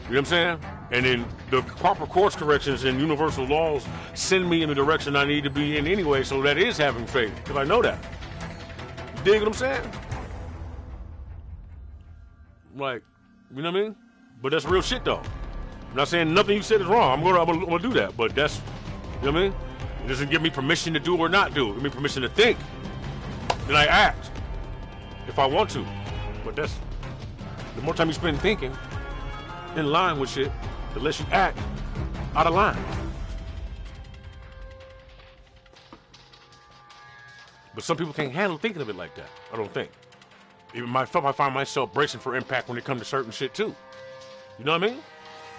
You know what I'm saying? And then the proper course corrections and universal laws send me in the direction I need to be in anyway, so that is having faith, because I know that. You dig what I'm saying? Like, you know what I mean? But that's real shit, though. I'm not saying nothing you said is wrong. I'm gonna do that, but that's, you know what I mean? It doesn't give me permission to do or not do. It gives me permission to think. Then I act if I want to. But that's the more time you spend thinking in line with shit, the less you act out of line. But some people can't handle thinking of it like that. I don't think. Even myself, I find myself bracing for impact when it comes to certain shit too. You know what I mean?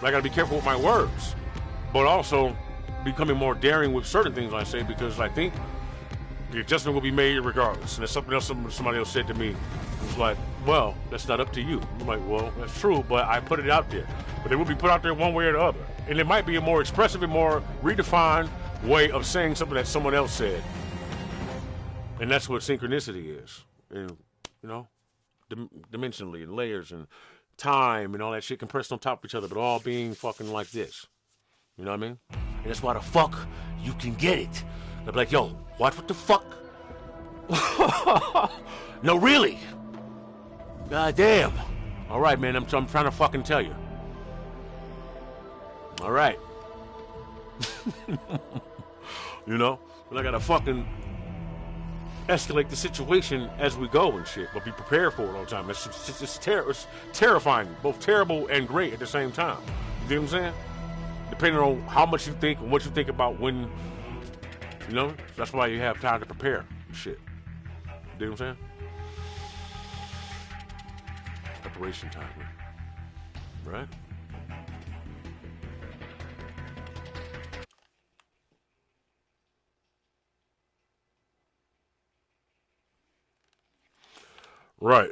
I gotta be careful with my words, but also becoming more daring with certain things I say, because I think the adjustment will be made regardless. And there's something else somebody else said to me. It was like, well, that's not up to you. I'm like, well, that's true, but I put it out there. But it will be put out there one way or the other. And it might be a more expressive and more redefined way of saying something that someone else said. And that's what synchronicity is. And, you know, dimensionally and layers and time and all that shit compressed on top of each other, but all being fucking like this. You know what I mean? And that's why the fuck you can get it. They'll be like, yo, what the fuck? No, really? God damn. All right, man, I'm trying to fucking tell you. All right. You know? But I gotta fucking escalate the situation as we go and shit, but be prepared for it all the time. It's terrifying, both terrible and great at the same time. You know what I'm saying? Depending on how much you think and what you think about when, you know, that's why you have time to prepare and shit. You know what I'm saying? Preparation time, man. Right? Right.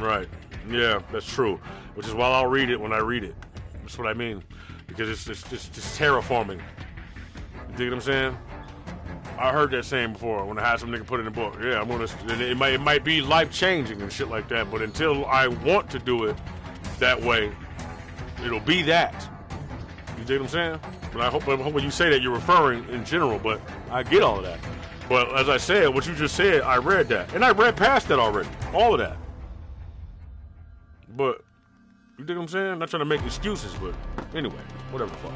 Right. Yeah, that's true. Which is why I'll read it when I read it. That's what I mean. Because it's just terraforming. You dig what I'm saying? I heard that saying before when I had some nigga put it in a book. Yeah, I'm gonna. It might be life changing and shit like that. But until I want to do it that way, it'll be that. You dig what I'm saying? But I hope when you say that you're referring in general. But I get all of that. But as I said, what you just said, I read that, and I read past that already. All of that. But you dig what I'm saying? I'm not trying to make excuses, but anyway, whatever the fuck.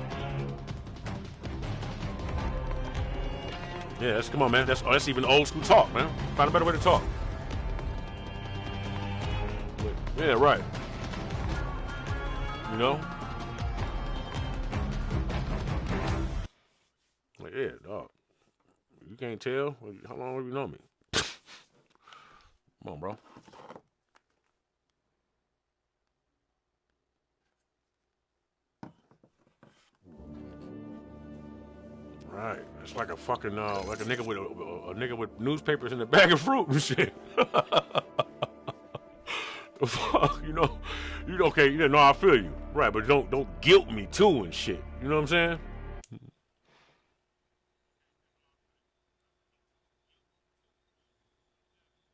Yeah, come on, man. That's even old school talk, man. Find a better way to talk. But, yeah, right. You know? Like, yeah, dog. You can't tell? How long have you known me? Come on, bro. Right. It's like a fucking like a nigga with newspapers in a bag of fruit and shit. The fuck, you know, okay, you know, I feel you. Right, but don't guilt me too and shit. You know what I'm saying?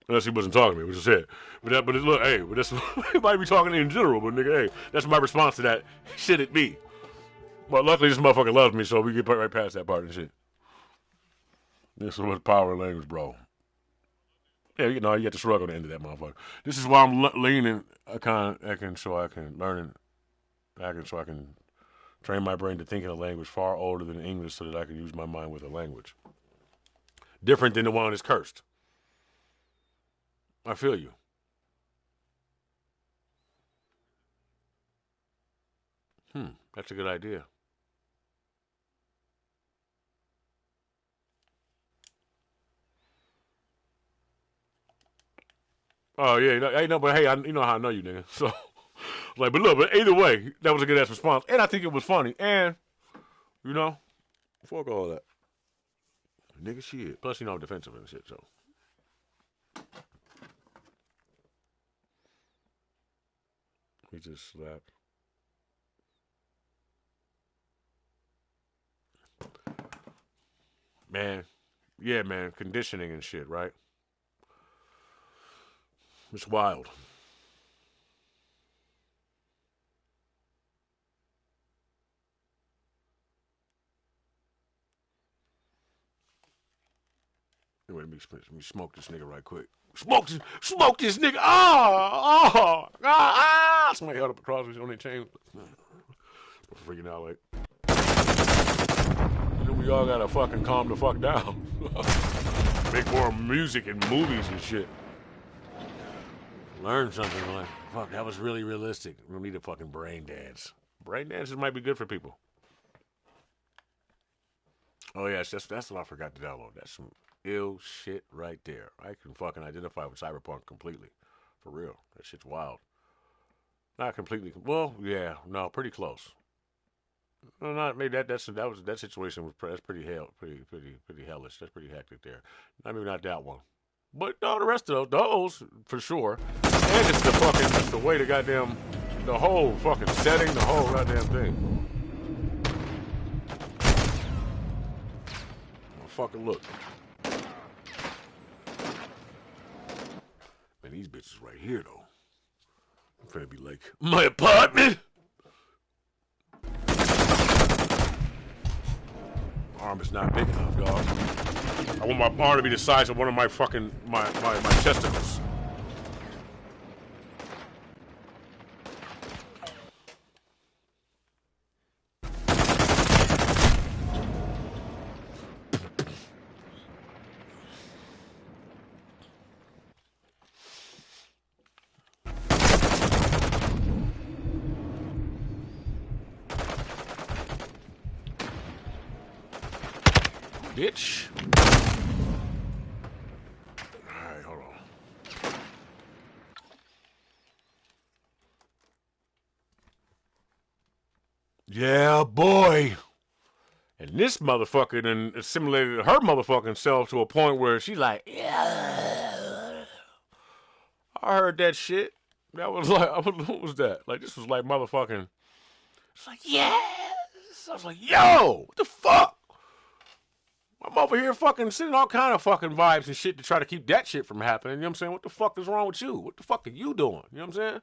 Unless he wasn't talking to me, which is it. But look, hey, but that's he might be talking in general, but nigga, hey, that's my response to that. Shit it be. But luckily this motherfucker loves me, so we get right past that part and shit. This is what power language, bro. Yeah, you know, you got to shrug on the end of that motherfucker. This is why I'm leaning acting so I can learn acting so I can train my brain to think in a language far older than English so that I can use my mind with a language. Different than the one that's cursed. I feel you. That's a good idea. Oh yeah, I know, but hey, you know how I know you, nigga. So, like, but look, but either way, that was a good ass response, and I think it was funny, and you know, fuck all that, nigga, shit. Plus, you know, I'm defensive and shit, so he just slapped. Man, yeah, man, conditioning and shit, right? It's wild. Anyway, let me smoke this nigga right quick. Smoke this nigga. Somebody held up across me on their chain. I'm freaking out like. You know, we all gotta fucking calm the fuck down. Make more music and movies and shit. Learn something like, fuck, that was really realistic. We don't need a fucking brain dance. Brain dances might be good for people. Oh, yes, that's what I forgot to download. That's some ill shit right there. I can fucking identify with Cyberpunk completely. For real. That shit's wild. Not completely. Well, yeah, no, pretty close. No, not maybe that situation was that's pretty hellish. That's pretty hectic there. Maybe not that one, but no, the rest of those for sure. And it's the fucking the way the whole fucking setting, the whole goddamn thing. Fucking look, man, these bitches right here though. I'm finna be like my apartment. Arm is not big enough, dog. I want my arm to be the size of one of my fucking my testicles. Bitch. Alright, hold on. Yeah, boy. And this motherfucker then assimilated her motherfucking self to a point where she's like, yeah. I heard that shit. That was like, what was that? Like, this was like motherfucking. It's like, yes. I was like, yo, what the fuck? I'm over here fucking sending all kind of fucking vibes and shit to try to keep that shit from happening. You know what I'm saying? What the fuck is wrong with you? What the fuck are you doing? You know what I'm saying?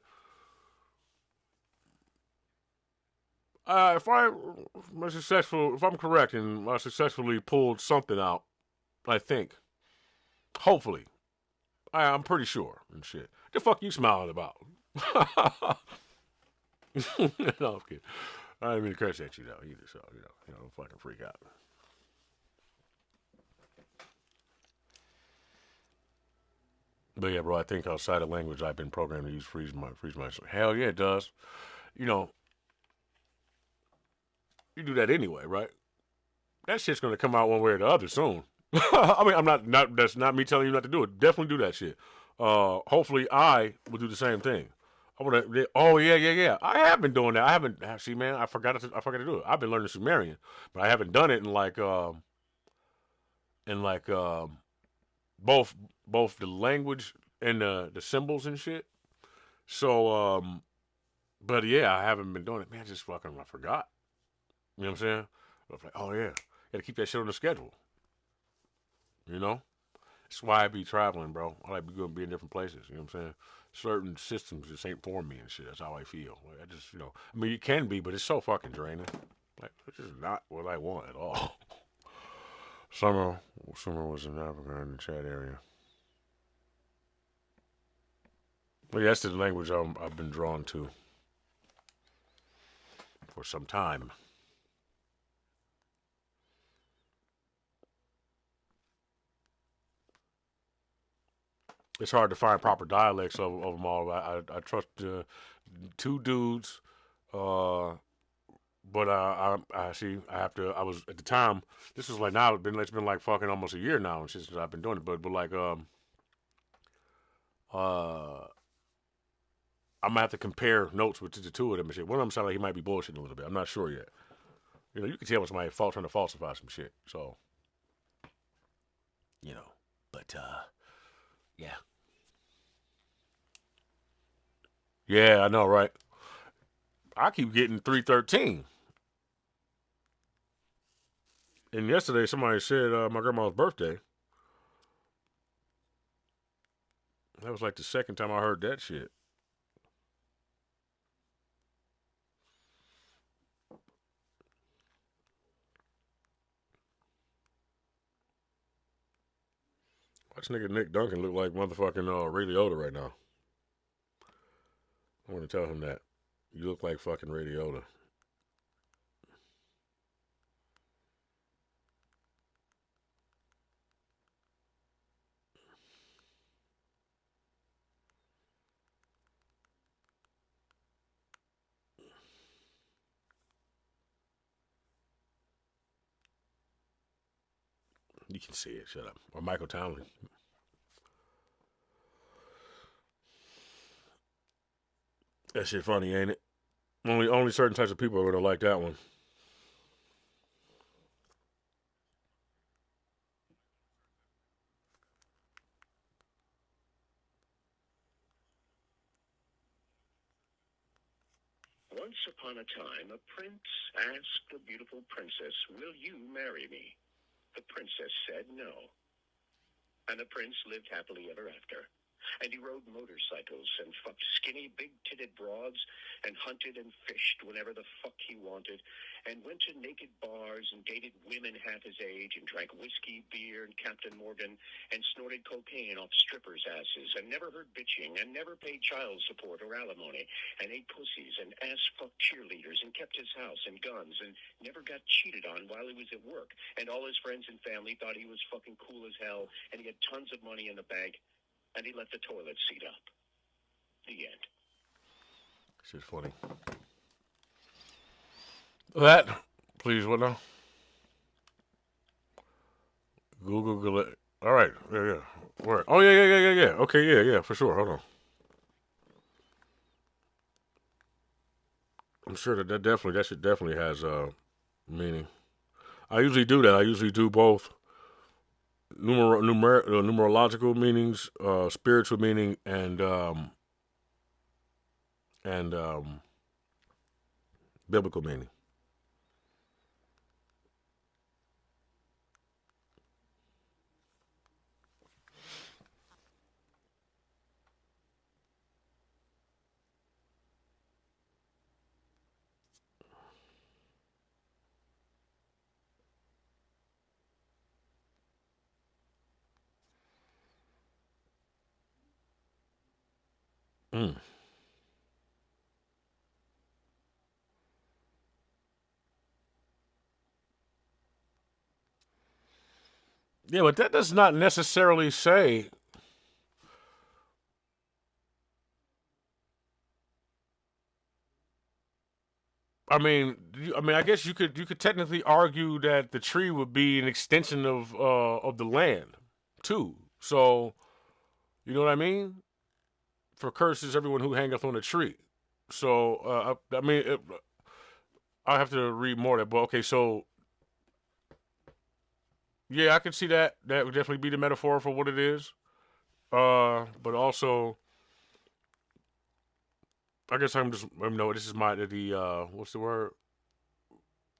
If I'm correct and I successfully pulled something out, I think. Hopefully. I'm pretty sure and shit. The fuck you smiling about? No, I'm kidding. I didn't mean to curse at you though either, so don't fucking freak out. But yeah, bro, I think outside of language, I've been programmed to use freeze my. Hell yeah, it does. You know, you do that anyway, right? That shit's gonna come out one way or the other soon. I mean, I'm not. That's not me telling you not to do it. Definitely do that shit. Hopefully, I will do the same thing. I want to. Oh yeah. I have been doing that. I haven't. See, man, I forgot to do it. I've been learning Sumerian, but I haven't done it in like both the language and the symbols and shit. So, but yeah, I haven't been doing it. Man, I forgot. You know what I'm saying? I was like, oh yeah, gotta keep that shit on the schedule. You know, that's why I be traveling, bro. I like be in different places. You know what I'm saying? Certain systems just ain't for me and shit. That's how I feel. Like, I mean, it can be, but it's so fucking draining. Like, it's just not what I want at all. Summer was in Africa in the chat area. But yeah, that's the language I've been drawn to for some time. It's hard to find proper dialects of them all. I trust two dudes, but I see. I have to. I was at the time. This was like now. It's been like fucking almost a year now since I've been doing it. But like I'm gonna have to compare notes with the two of them and shit. One of them sounds like he might be bullshitting a little bit. I'm not sure yet. You know, you can tell when somebody trying to falsify some shit. So, but yeah. Yeah, I know, right? I keep getting 313. And yesterday somebody said my grandma's birthday. That was like the second time I heard that shit. This nigga Nick Duncan look like motherfucking Ray Liotta right now. I want to tell him that. You look like fucking Ray Liotta. You can see it. Shut up. Or Michael Townley. That shit funny, ain't it? Only certain types of people are gonna like that one. Once upon a time, a prince asked a beautiful princess, "Will you marry me?" The princess said no. And the prince lived happily ever after. And he rode motorcycles and fucked skinny, big-titted broads and hunted and fished whenever the fuck he wanted and went to naked bars and dated women half his age and drank whiskey, beer, and Captain Morgan and snorted cocaine off strippers' asses and never heard bitching and never paid child support or alimony and ate pussies and ass-fucked cheerleaders and kept his house and guns and never got cheated on while he was at work and all his friends and family thought he was fucking cool as hell and he had tons of money in the bank. And he left the toilet seat up. The end. Shit's funny. That, please, what now? Google it. All right. Yeah. Where? Oh, yeah. Okay, yeah, for sure. Hold on. I'm sure that shit definitely has meaning. I usually do that. I usually do both numerological meanings, spiritual meaning, and biblical meaning. Mm. Yeah, but that does not necessarily say. I guess you could technically argue that the tree would be an extension of the land, too. So you know what I mean? For curses, everyone who hangeth on a tree. So I have to read more of that. But okay, so yeah, I can see that. That would definitely be the metaphor for what it is. But also, I guess I'm just no. This is my the what's the word?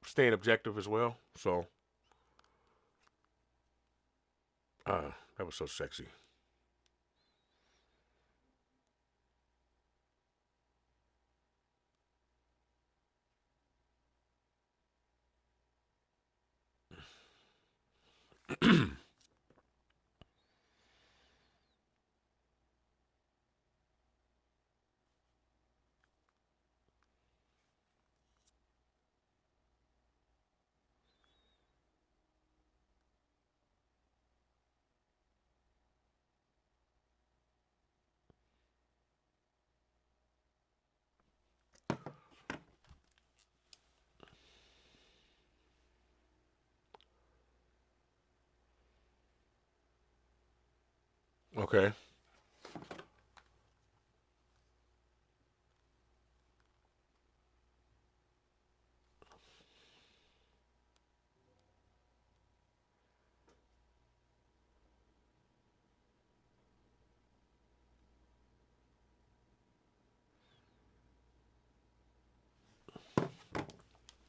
Staying objective as well. So that was so sexy. Okay.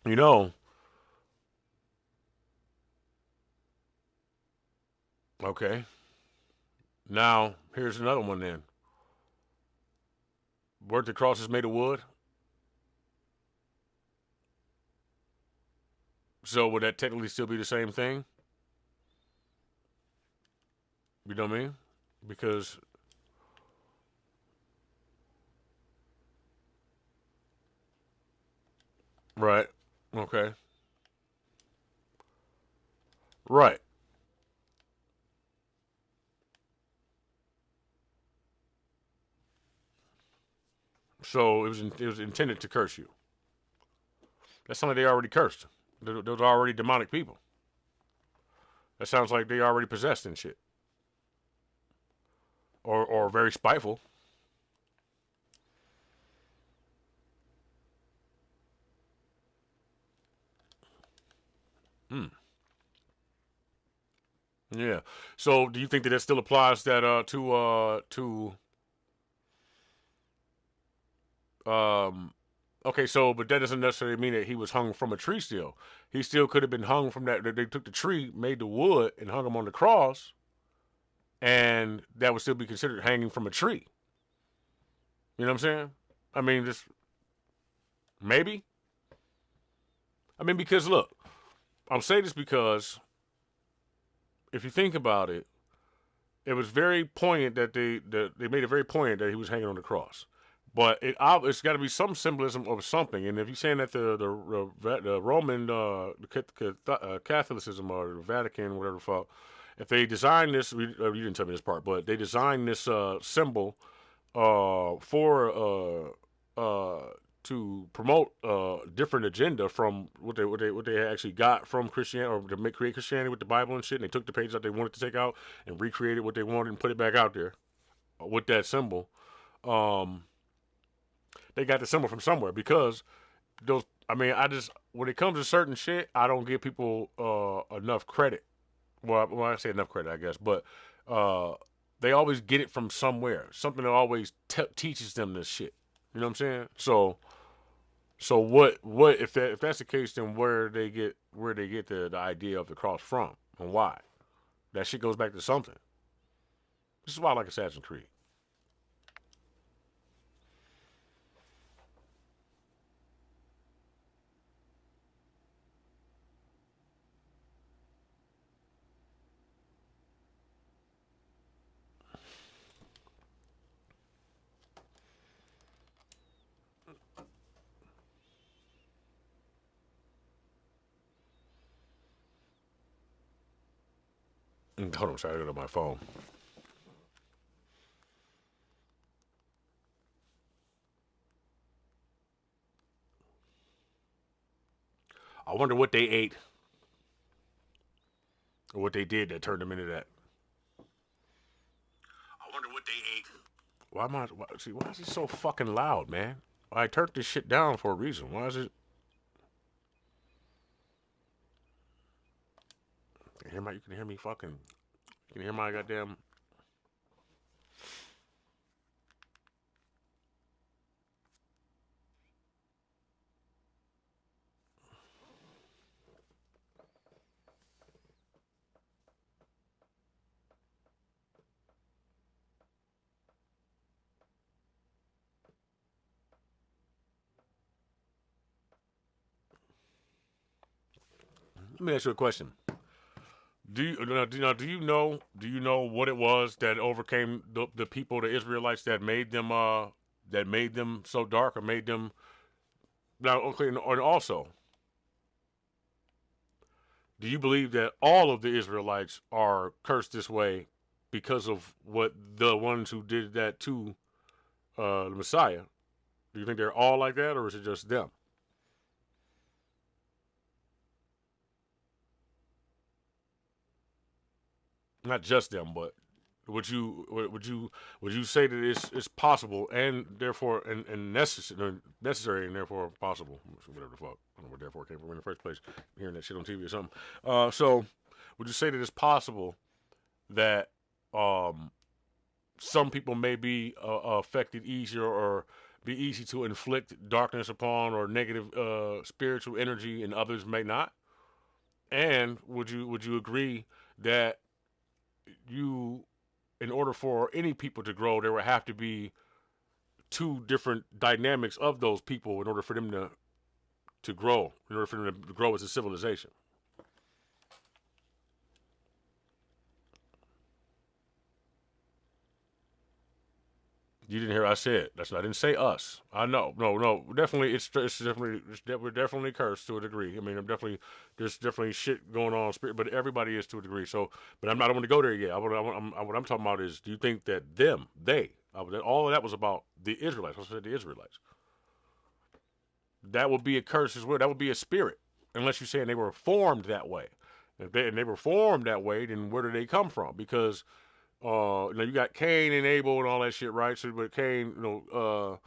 You know. Okay. Now here's another one then. Weren't the crosses made of wood? So would that technically still be the same thing? You know what I mean? Because right, okay, right. So it was intended to curse you. That's something they already cursed. Those are already demonic people. That sounds like they already possessed and shit, or very spiteful. Hmm. Yeah. So do you think that still applies that to okay, so but that doesn't necessarily mean that he was hung from a tree still. He still could have been hung from that. They took the tree, made the wood, and hung him on the cross, and that would still be considered hanging from a tree. You know what I'm saying? I mean, just maybe. I mean, because look, I'm saying this because if you think about it, it was very poignant that they made it very poignant that he was hanging on the cross. But it's got to be some symbolism of something. And if you're saying that the Roman Catholicism or the Vatican, whatever the fuck, if they designed this, you didn't tell me this part, but they designed this symbol for to promote a different agenda from what they actually got from Christianity, or to create Christianity with the Bible and shit. And they took the pages that they wanted to take out and recreated what they wanted and put it back out there with that symbol. Um, they got the symbol from somewhere because those. I mean, I just when it comes to certain shit, I don't give people enough credit. Well, I say enough credit, I guess, but uh, they always get it from somewhere. Something that always teaches them this shit. You know what I'm saying? So what if that's the case, then where they get the idea of the cross from and why? That shit goes back to something. This is why I like Assassin's Creed. Hold on, sorry, I got it on my phone. I wonder what they ate or what they did that turned them into that. I wonder what they ate. Why is it so fucking loud, man? I turned this shit down for a reason. Why is it? You can hear me fucking. You can hear my goddamn. Let me ask you a question. Do you know what it was that overcame the people, the Israelites, that made them so dark, or made them now? Okay, and also, do you believe that all of the Israelites are cursed this way because of what the ones who did that to the Messiah? Do you think they're all like that, or is it just them? Not just them, but would you say that it's possible and therefore and necessary and therefore possible, whatever the fuck, I don't know where therefore came from in the first place, hearing that shit on TV or something. So would you say that it's possible that um some people may be affected easier, or be easy to inflict darkness upon, or negative spiritual energy, and others may not? And would you agree that you in order for any people to grow, there would have to be two different dynamics of those people in order for them to grow, in order for them to grow as a civilization. You didn't hear what I said. I didn't say us. I know. No. Definitely, we're definitely cursed to a degree. I mean, there's definitely shit going on, spirit, but everybody is to a degree. So, but I'm not going to go there yet. What I'm talking about is, do you think that all of that was about the Israelites? I said the Israelites. That would be a curse as well. That would be a spirit, unless you're saying they were formed that way. If they were formed that way, then where did they come from? Because now you got Cain and Abel and all that shit, right? So, but Cain, that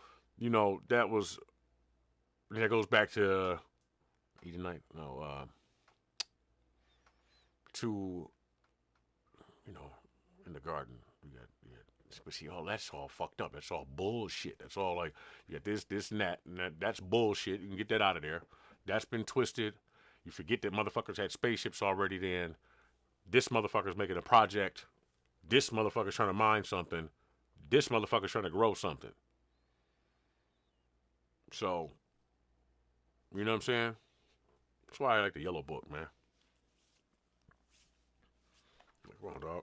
goes back to Edenite, to you know, in the garden. But see, all that's all fucked up. That's all bullshit. That's all like you got this, and that's bullshit. You can get that out of there. That's been twisted. You forget that motherfuckers had spaceships already. Then this motherfucker's making a project. This motherfucker's trying to mine something. This motherfucker's trying to grow something. So, you know what I'm saying? That's why I like the Yellow Book, man. Like, come on, dog.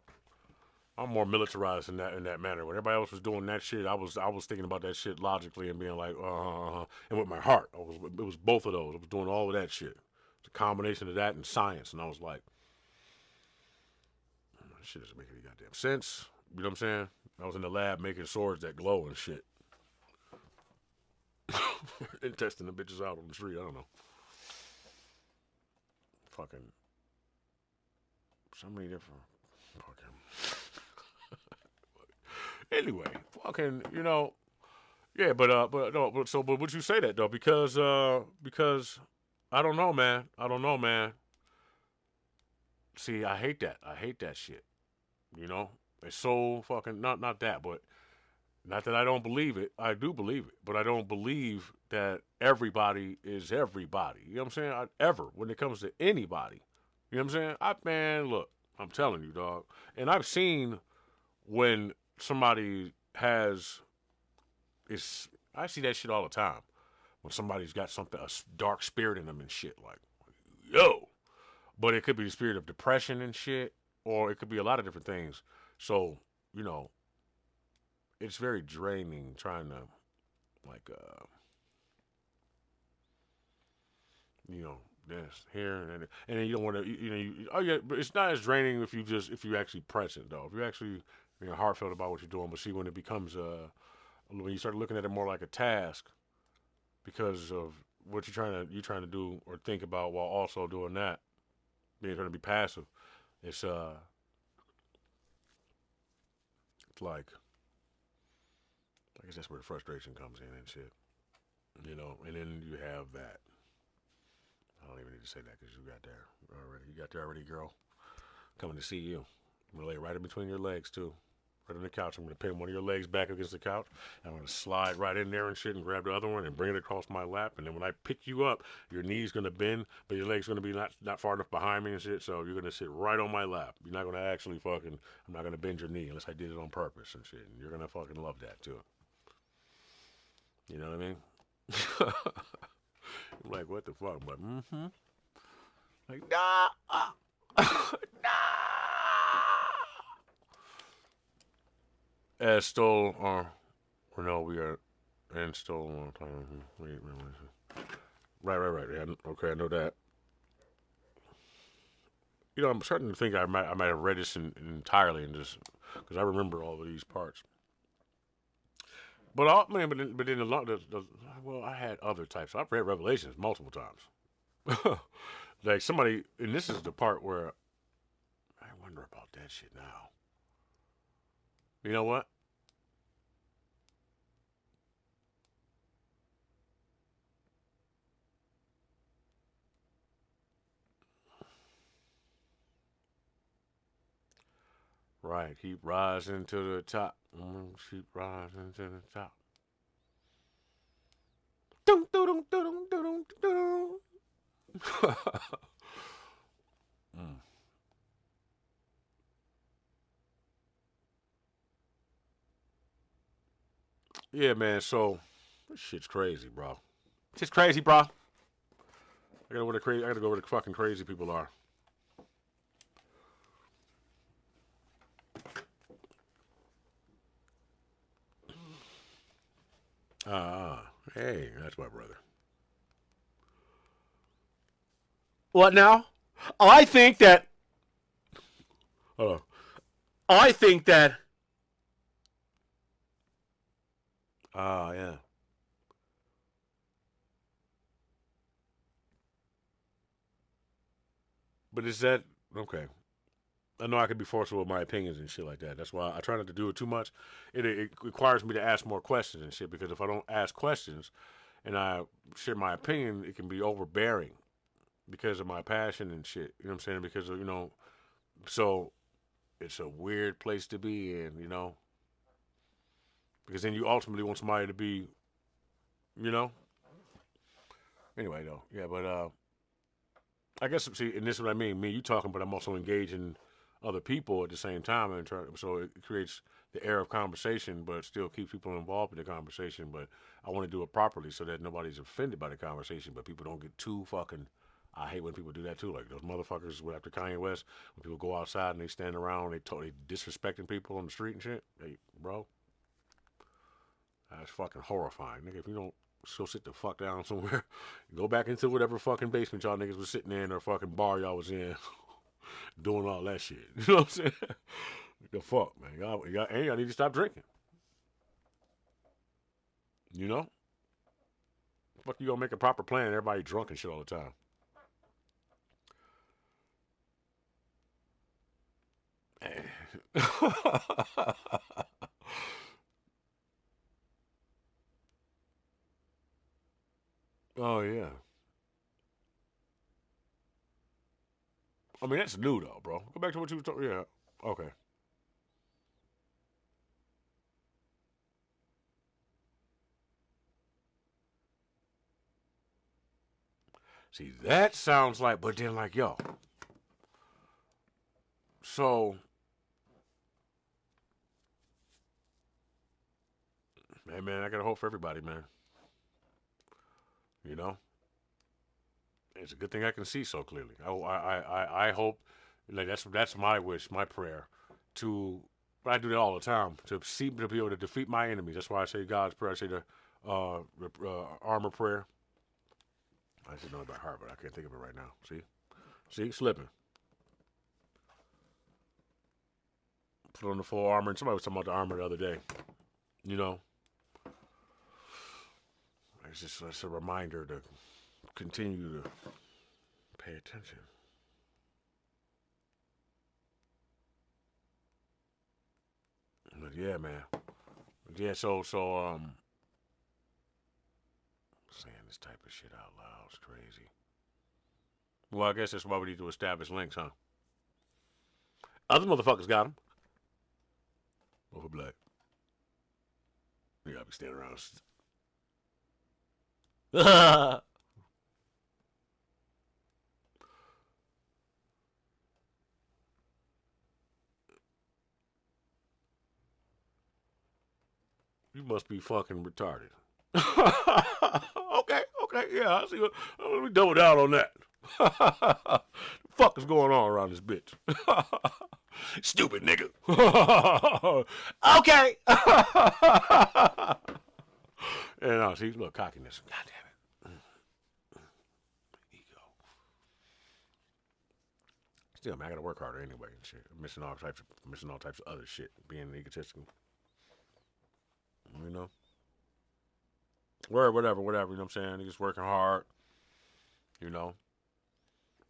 I'm more militarized in that manner. When everybody else was doing that shit, I was thinking about that shit logically and being like, and with my heart, it was both of those. I was doing all of that shit. It's a combination of that and science, and I was like, this shit doesn't make any goddamn sense. You know what I'm saying? I was in the lab making swords that glow and shit. And testing the bitches out on the street. I don't know. Fucking. So many different. Fucking. Anyway, fucking, yeah, but would you say that though? Because I don't know, man. See, I hate that. I hate that shit. It's so fucking not that, but not that I don't believe it. I do believe it, but I don't believe that everybody is everybody. You know what I'm saying? Ever when it comes to anybody. You know what I'm saying? Man, look, I'm telling you, dog. And I've seen when somebody I see that shit all the time. When somebody's got a dark spirit in them and shit, like, yo. But it could be the spirit of depression and shit, or it could be a lot of different things. So, it's very draining trying to, like, this here and then you don't want to, but it's not as draining if you actually press it though. If you actually heartfelt about what you're doing, but see when it becomes when you start looking at it more like a task because of what you're trying to do or think about while also doing that, being trying to be passive, it's like I guess that's where the frustration comes in and shit, and then you have that. I don't even need to say that because you got there already. You got there already, girl. Coming to see you. I'm going to lay right in between your legs, too. Right on the couch. I'm going to pin one of your legs back against the couch. I'm going to slide right in there and shit and grab the other one and bring it across my lap. And then when I pick you up, your knee's going to bend, but your leg's going to be not far enough behind me and shit. So you're going to sit right on my lap. You're not going to actually I'm not going to bend your knee unless I did it on purpose and shit. And you're going to fucking love that, too. You know what I mean? I'm like, what the fuck? But, like, nah. Nah. As stole, or no, we are, and stole one time. Wait. Right. Yeah, okay, I know that. I'm starting to think I might have read this entirely and just because I remember all of these parts. But then a lot of well, I had other types. I've read Revelations multiple times. Like somebody, and this is the part where I wonder about that shit now. You know what? Right, keep rising to the top. Keep rising to the top. Dun, dun, dun, dun, dun, dun, dun. mm. Yeah, man. So this shit's crazy, bro. It's crazy, bro. I gotta go where the fucking crazy people are. Hey, that's my brother. What now? I think that. I think that. Yeah. But is that okay? I know I can be forceful with my opinions and shit like that. That's why I try not to do it too much. It requires me to ask more questions and shit because if I don't ask questions and I share my opinion, it can be overbearing because of my passion and shit. You know what I'm saying? Because of, so it's a weird place to be in, because then you ultimately want somebody to be, you know. Anyway, though, yeah, but I guess see, and this is what I mean. Me, you talking, but I'm also engaging other people at the same time, and so it creates the air of conversation, but still keeps people involved in the conversation. But I want to do it properly so that nobody's offended by the conversation, but people don't get too fucking. I hate when people do that too, like those motherfuckers after Kanye West. When people go outside and they stand around, they totally disrespecting people on the street and shit. Hey, bro, that's fucking horrifying, nigga. If you don't go sit the fuck down somewhere, go back into whatever fucking basement y'all niggas was sitting in or fucking bar y'all was in, doing all that shit. You know what I'm saying? The fuck, man. Y'all need to stop drinking. You know? Fuck, you gonna make a proper plan and everybody drunk and shit all the time. Oh, yeah. I mean, that's new, though, bro. Go back to what you was talking. Yeah. Okay. See, that sounds like, but then, like, yo. So, man, I got a hope for everybody, man. You know? It's a good thing I can see so clearly. I hope, like, that's my wish, my prayer, to, I do that all the time, to be able to defeat my enemies. That's why I say God's prayer. I say the armor prayer. I should know it by heart, but I can't think of it right now. See, slipping. Put on the full armor, and somebody was talking about the armor the other day. You know, it's a reminder to continue to pay attention. But yeah, man. Yeah, so saying this type of shit out loud is crazy. Well, I guess that's why we need to establish links, huh? Other motherfuckers got them. Over black. You gotta be standing around. You must be fucking retarded. Okay, yeah, I see. Let me double down on that. The fuck is going on around this bitch? Stupid nigga. Okay. And see, look, cockiness. God damn it. Ego. Still, man, I gotta work harder anyway and shit. I'm missing all types of other shit. Being egotistical. You know? Whatever, you know what I'm saying? Niggas working hard, you know.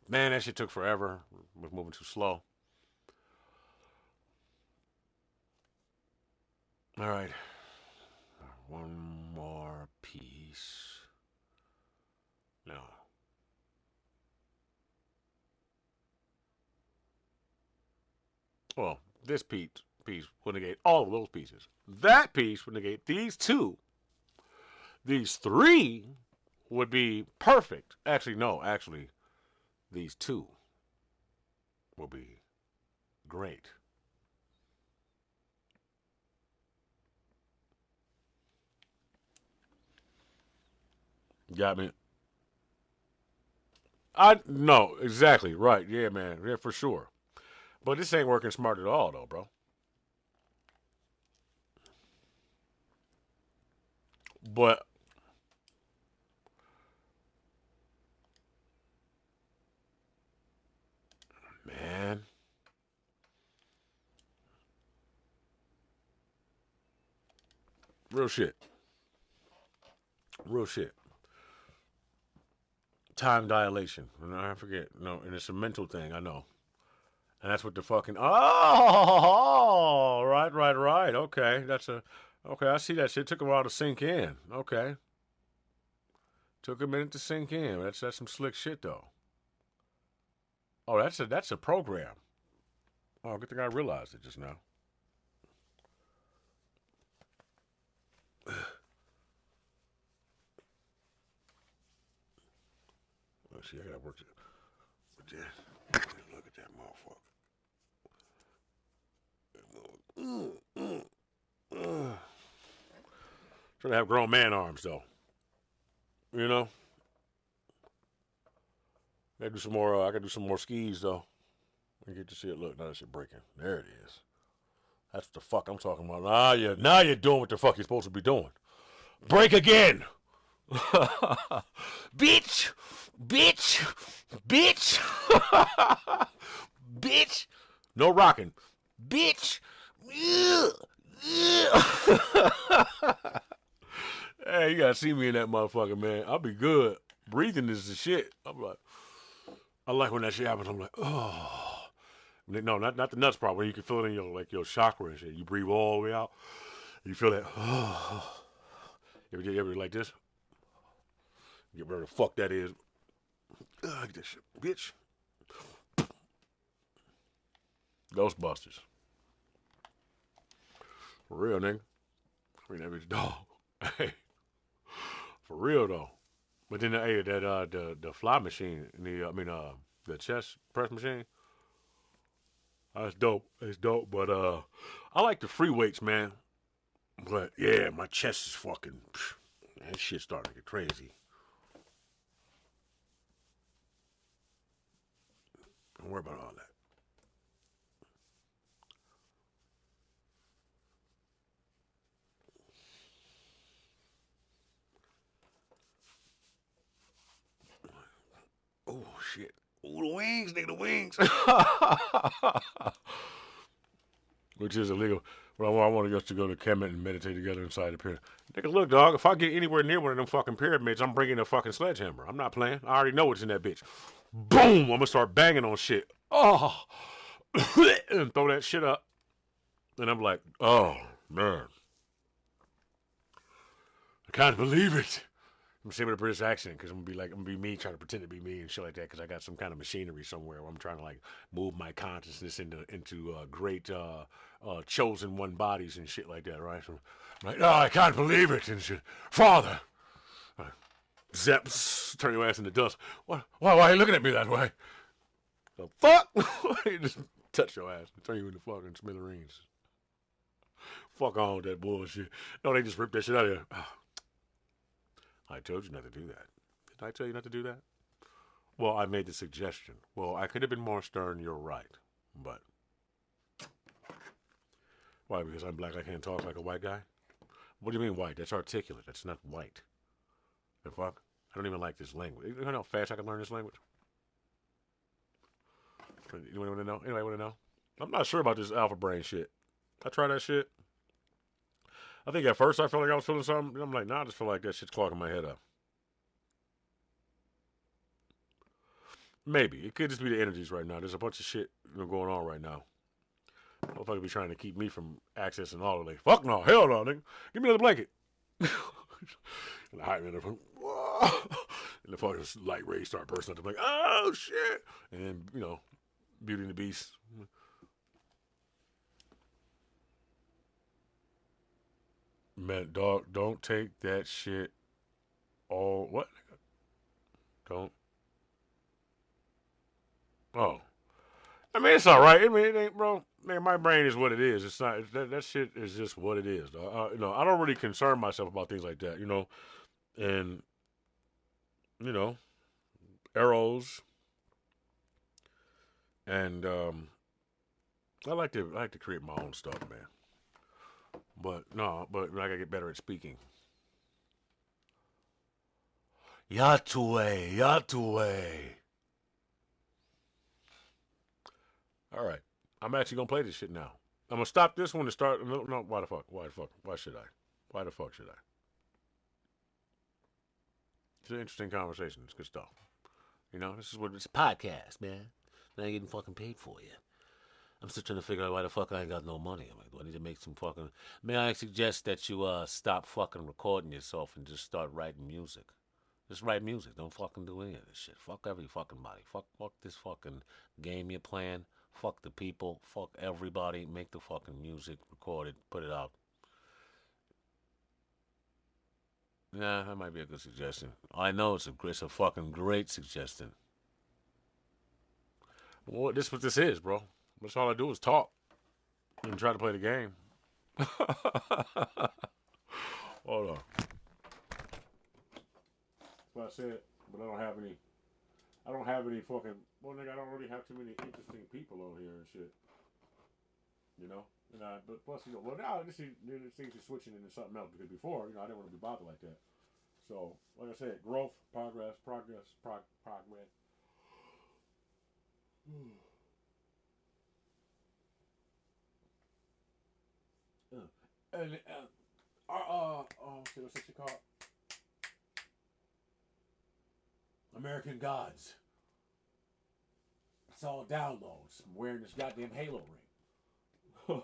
Man, that shit took forever. Was moving too slow. All right. One more piece. No. Well, this piece would negate all of those pieces. That piece would negate these two. These three would be perfect. Actually, no. Actually, these two will be great. Got me. I no, exactly right. Yeah, man. Yeah, for sure. But this ain't working smart at all, though, bro. But man, real shit. Real shit. Time dilation. And I forget. No, and it's a mental thing, I know. And that's what the fucking right. Okay. Okay, I see that shit. Took a while to sink in. Okay. Took a minute to sink in. That's some slick shit though. Oh, that's a program. Oh, good thing I realized it just now. Let's see, I gotta work with this. Look at that motherfucker. Trying to have grown man arms though. You know? I gotta do some more. I gotta do some more skis though. I get to see it. Look, now that shit breaking. There it is. That's what the fuck I'm talking about. Now you're doing what the fuck you're supposed to be doing. Break again. Bitch, bitch, bitch, bitch. No rocking. Bitch. Hey, you gotta see me in that motherfucker, man. I'll be good. Breathing is the shit. I'm like, I like when that shit happens. I'm like, oh. No, not the nuts part. Where you can feel it in your chakra and shit. You breathe all the way out. You feel that. Oh. You ever like this? Get whatever the fuck that is. Get that shit, bitch. Ghostbusters. For real, nigga. I mean, that bitch dog. Hey, for real though. But then the fly machine, the chest press machine. That's dope. It's dope. But I like the free weights, man. But yeah, my chest is fucking. That shit starting to get crazy. Don't worry about all that. Oh shit. Oh, the wings, nigga, the wings. Which is illegal. But I want us to go to Kemet and meditate together inside the pyramid. Nigga, look, dog, if I get anywhere near one of them fucking pyramids, I'm bringing a fucking sledgehammer. I'm not playing. I already know what's in that bitch. Boom! I'm gonna start banging on shit. Oh! And throw that shit up. And I'm like, oh, man. I can't believe it. I'm saying with a British accent because I'm gonna be me trying to pretend to be me and shit like that because I got some kind of machinery somewhere where I'm trying to like move my consciousness into great chosen one bodies and shit like that, right? So I'm like, oh, I can't believe it and shit. Father, zap, turn your ass into dust. Why are you looking at me that way? The fuck? You just touch your ass and turn you into fucking smithereens. Fuck on with that bullshit. No, they just ripped that shit out of you. Oh, I told you not to do that. Did I tell you not to do that? Well, I made the suggestion. Well, I could have been more stern. You're right. But why? Because I'm black, I can't talk like a white guy? What do you mean white? That's articulate. That's not white. The fuck? I don't even like this language. You know how fast I can learn this language? You want to know? Anybody want to know? I'm not sure about this alpha brain shit. I tried that shit. I think at first I felt like I was feeling something. I'm like, nah, I just feel like that shit's clogging my head up. Maybe. It could just be the energies right now. There's a bunch of shit going on right now. Motherfucker be trying to keep me from accessing all of it. Like, fuck no, hell no, nigga. Give me another blanket. And the hype man, and the fucking light rays start bursting up. I'm like, oh shit. And then, Beauty and the Beast. Man, dog, don't take that shit all. What? Don't. Oh. I mean, it's all right. I mean, it ain't, bro. Man, my brain is what it is. It's not that shit is just what it is. I don't really concern myself about things like that. And arrows, and I like to create my own stuff, man. But no, but I gotta get better at speaking. Yatue, Yatue. All right. I'm actually going to play this shit now. I'm going to stop this one to start. No, no, why the fuck? Why the fuck? Why should I? Why the fuck should I? It's an interesting conversation. It's good stuff. You know, this is what it's a podcast, man. I ain't getting fucking paid for you. I'm still trying to figure out why the fuck I ain't got no money. I'm like, do I need to make some fucking... May I suggest that you stop fucking recording yourself and just start writing music? Just write music. Don't fucking do any of this shit. Fuck every fucking body. Fuck this fucking game you're playing. Fuck the people. Fuck everybody. Make the fucking music. Record it. Put it out. Nah, that might be a good suggestion. I know it's a fucking great suggestion. Well, this is what this is, bro. That's all I do is talk and try to play the game. Hold on. That's what I said, but I don't have any. I don't have any fucking. Well, nigga, I don't really have too many interesting people on here and shit. You know, but plus, you know, well now this things are switching into something else because before, you know, I didn't want to be bothered like that. So, like I said, growth, progress. And what's it called? American Gods. It's all downloads. I'm wearing this goddamn Halo ring.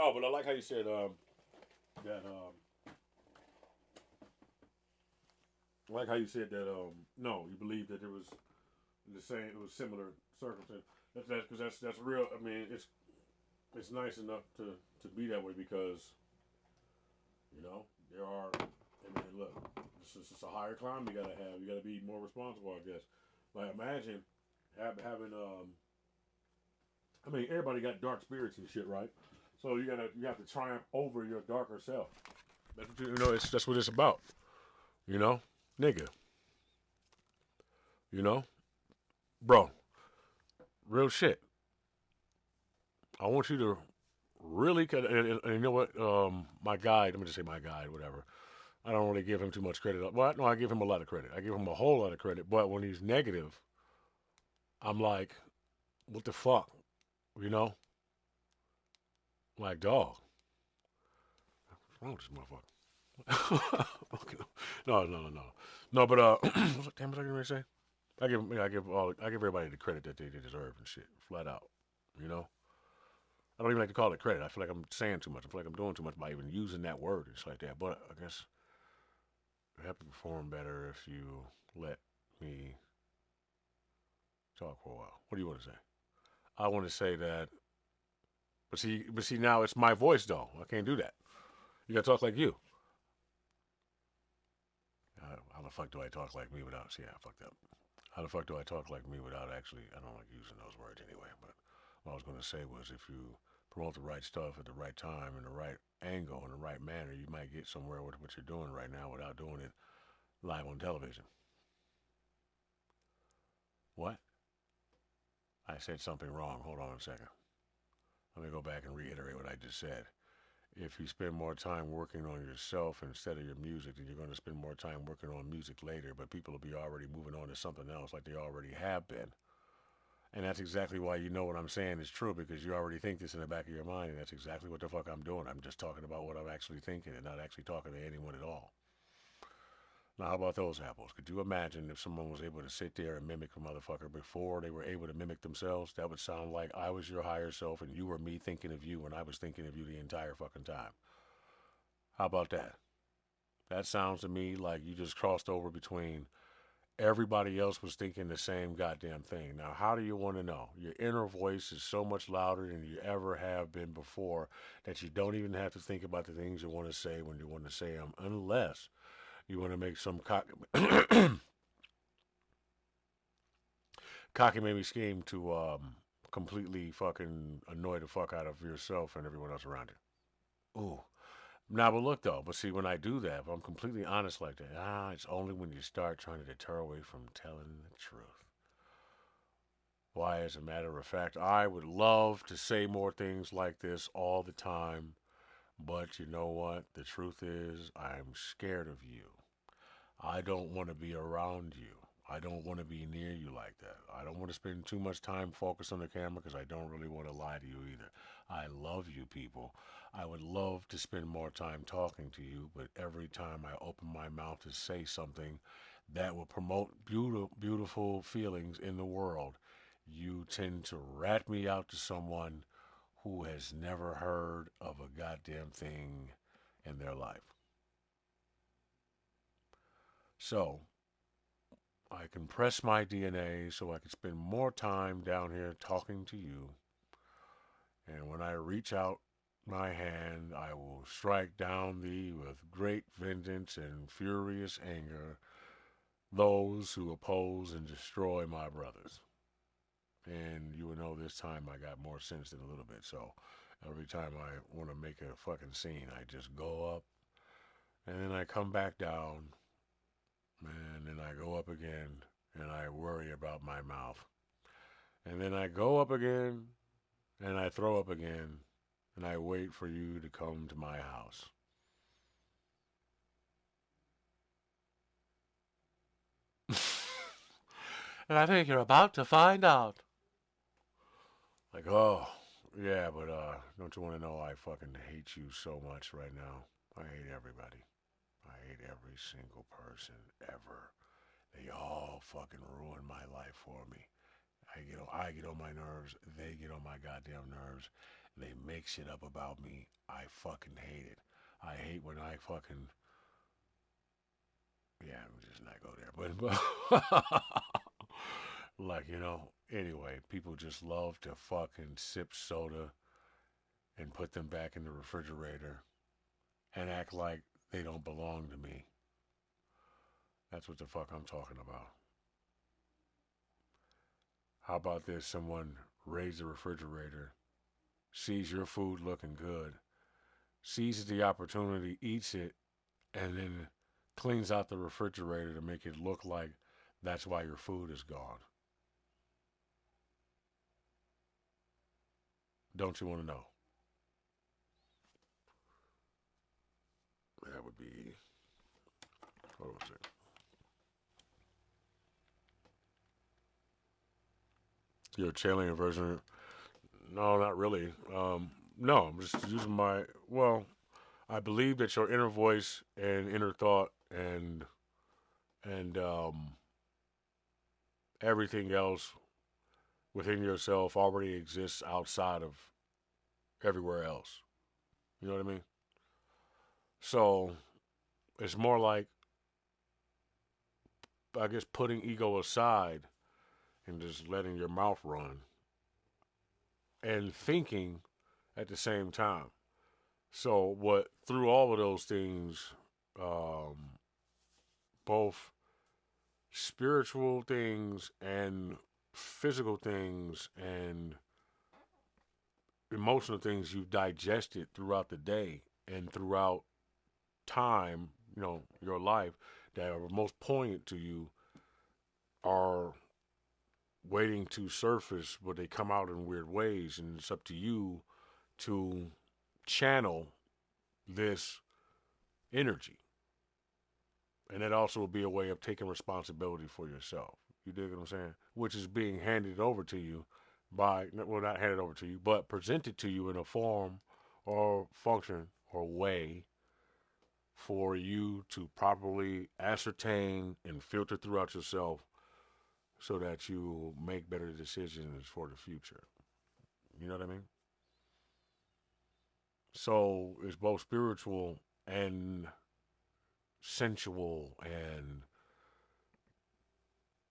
Oh, but I like how you said that. I like how you said that. No, you believe that there was the same. It was similar circumstance. That's because that's real. I mean, it's nice enough to be that way because you know there are. I mean, look, this is a higher climb you gotta have. You gotta be more responsible, I guess. Like imagine having. I mean, everybody got dark spirits and shit, right? So you have to triumph over your darker self. That's what you know. That's what it's about. You know, nigga. You know, bro. Real shit. I want you to really, and you know what? My guide. Let me just say my guide. Whatever. I don't really give him too much credit. Well, no, I give him a lot of credit. I give him a whole lot of credit. But when he's negative, I'm like, what the fuck? You know, like dog. What's wrong with this motherfucker? Okay. No. But what the damn was I gonna say? I give everybody the credit that they deserve and shit, flat out. You know, I don't even like to call it credit. I feel like I'm saying too much. I feel like I'm doing too much by even using that word. It's like that. But I guess you have to perform better if you let me talk for a while. What do you want to say? I want to say that, but see, now it's my voice though. I can't do that. You gotta talk like you. How the fuck do I talk like me without? See, I fucked up. How the fuck do I talk like me without actually? I don't like using those words anyway. But what I was gonna say was, if you promote the right stuff at the right time, in the right angle, in the right manner, you might get somewhere with what you're doing right now without doing it live on television. What? I said something wrong. Hold on a second. Let me go back and reiterate what I just said. If you spend more time working on yourself instead of your music, then you're going to spend more time working on music later, but people will be already moving on to something else like they already have been. And that's exactly why you know what I'm saying is true, because you already think this in the back of your mind, and that's exactly what the fuck I'm doing. I'm just talking about what I'm actually thinking and not actually talking to anyone at all. Now, how about those apples? Could you imagine if someone was able to sit there and mimic a motherfucker before they were able to mimic themselves? That would sound like I was your higher self and you were me thinking of you when I was thinking of you the entire fucking time. How about that? That sounds to me like you just crossed over between everybody else was thinking the same goddamn thing. Now, how do you want to know? Your inner voice is so much louder than you ever have been before that you don't even have to think about the things you want to say when you want to say them, unless you want to make some cocky maybe scheme to completely fucking annoy the fuck out of yourself and everyone else around you. Ooh. Now, but look though, but see, when I do that, if I'm completely honest like that, it's only when you start trying to deter away from telling the truth. Why, as a matter of fact, I would love to say more things like this all the time, but you know what? The truth is, I'm scared of you. I don't want to be around you. I don't want to be near you like that. I don't want to spend too much time focused on the camera because I don't really want to lie to you either. I love you people. I would love to spend more time talking to you, but every time I open my mouth to say something that will promote beautiful feelings in the world, you tend to rat me out to someone who has never heard of a goddamn thing in their life. So, I compress my DNA so I can spend more time down here talking to you. And when I reach out my hand, I will strike down thee with great vengeance and furious anger, those who oppose and destroy my brothers. And you will know this time I got more sense than a little bit. So every time I want to make a fucking scene, I just go up and then I come back down and then I go up again and I worry about my mouth. And then I go up again and I throw up again and I wait for you to come to my house. And I think you're about to find out. Like, oh, yeah, but don't you want to know I fucking hate you so much right now? I hate everybody. I hate every single person ever. They all fucking ruin my life for me. I get on my nerves. They get on my goddamn nerves. They make shit up about me. I fucking hate it. I hate when I fucking yeah. I'm just not go there, but like Anyway, people just love to fucking sip soda and put them back in the refrigerator and act like they don't belong to me. That's what the fuck I'm talking about. How about this? Someone raids the refrigerator, sees your food looking good, seizes the opportunity, eats it, and then cleans out the refrigerator to make it look like that's why your food is gone. Don't you want to know? That would be, what was it? Your Chilean version? No, not really. No, I'm just using well, I believe that your inner voice and inner thought and everything else within yourself already exists outside of everywhere else. You know what I mean? So it's more like, I guess, putting ego aside and just letting your mouth run and thinking at the same time. So what through all of those things, um, both spiritual things and physical things and emotional things you've digested throughout the day and throughout time, your life that are most poignant to you are waiting to surface, but they come out in weird ways, and it's up to you to channel this energy. And that also will be a way of taking responsibility for yourself. You dig what I'm saying? Which is being handed over to you well, not handed over to you, but presented to you in a form or function or way for you to properly ascertain and filter throughout yourself so that you make better decisions for the future. You know what I mean? So it's both spiritual and sensual and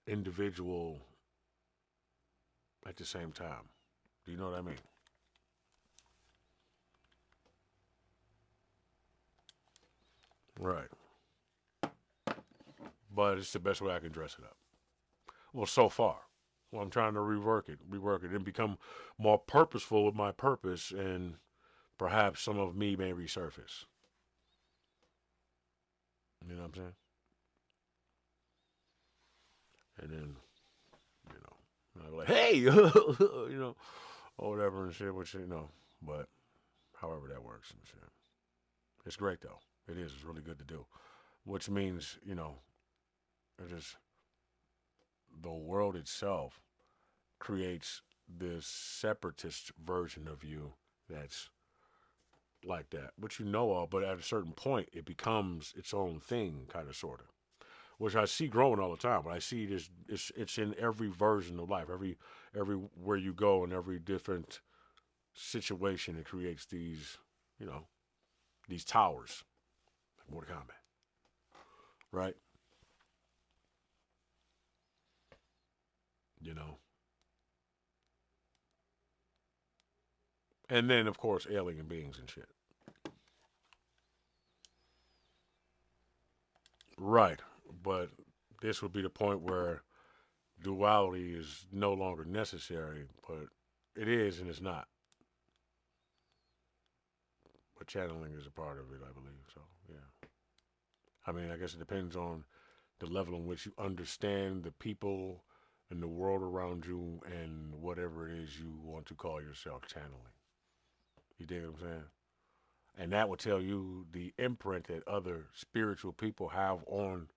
individual at the same time. Do you know what I mean? Right. But it's the best way I can dress it up. Well, so far. Well, I'm trying to rework it, and become more purposeful with my purpose, and perhaps some of me may resurface. You know what I'm saying? And then, you know, I'm like, hey, you know, or whatever and shit, which, you know, but however that works and shit. It's great, though. It is. It's really good to do. Which means, you know, it is the world itself creates this separatist version of you that's like that, which you know of, but at a certain point, it becomes its own thing, kind of, sort of. Which I see growing all the time. But I see this, it's in every version of life, everywhere you go, in every different situation. It creates these, you know, these towers, like Mortal Kombat, right? You know, and then of course alien beings and shit. Right, but this would be the point where duality is no longer necessary, but it is and it's not. But channeling is a part of it, I believe. So yeah, I mean, I guess it depends on the level in which you understand the people and the world around you and whatever it is you want to call yourself channeling. You dig what I'm saying? And that will tell you the imprint that other spiritual people have on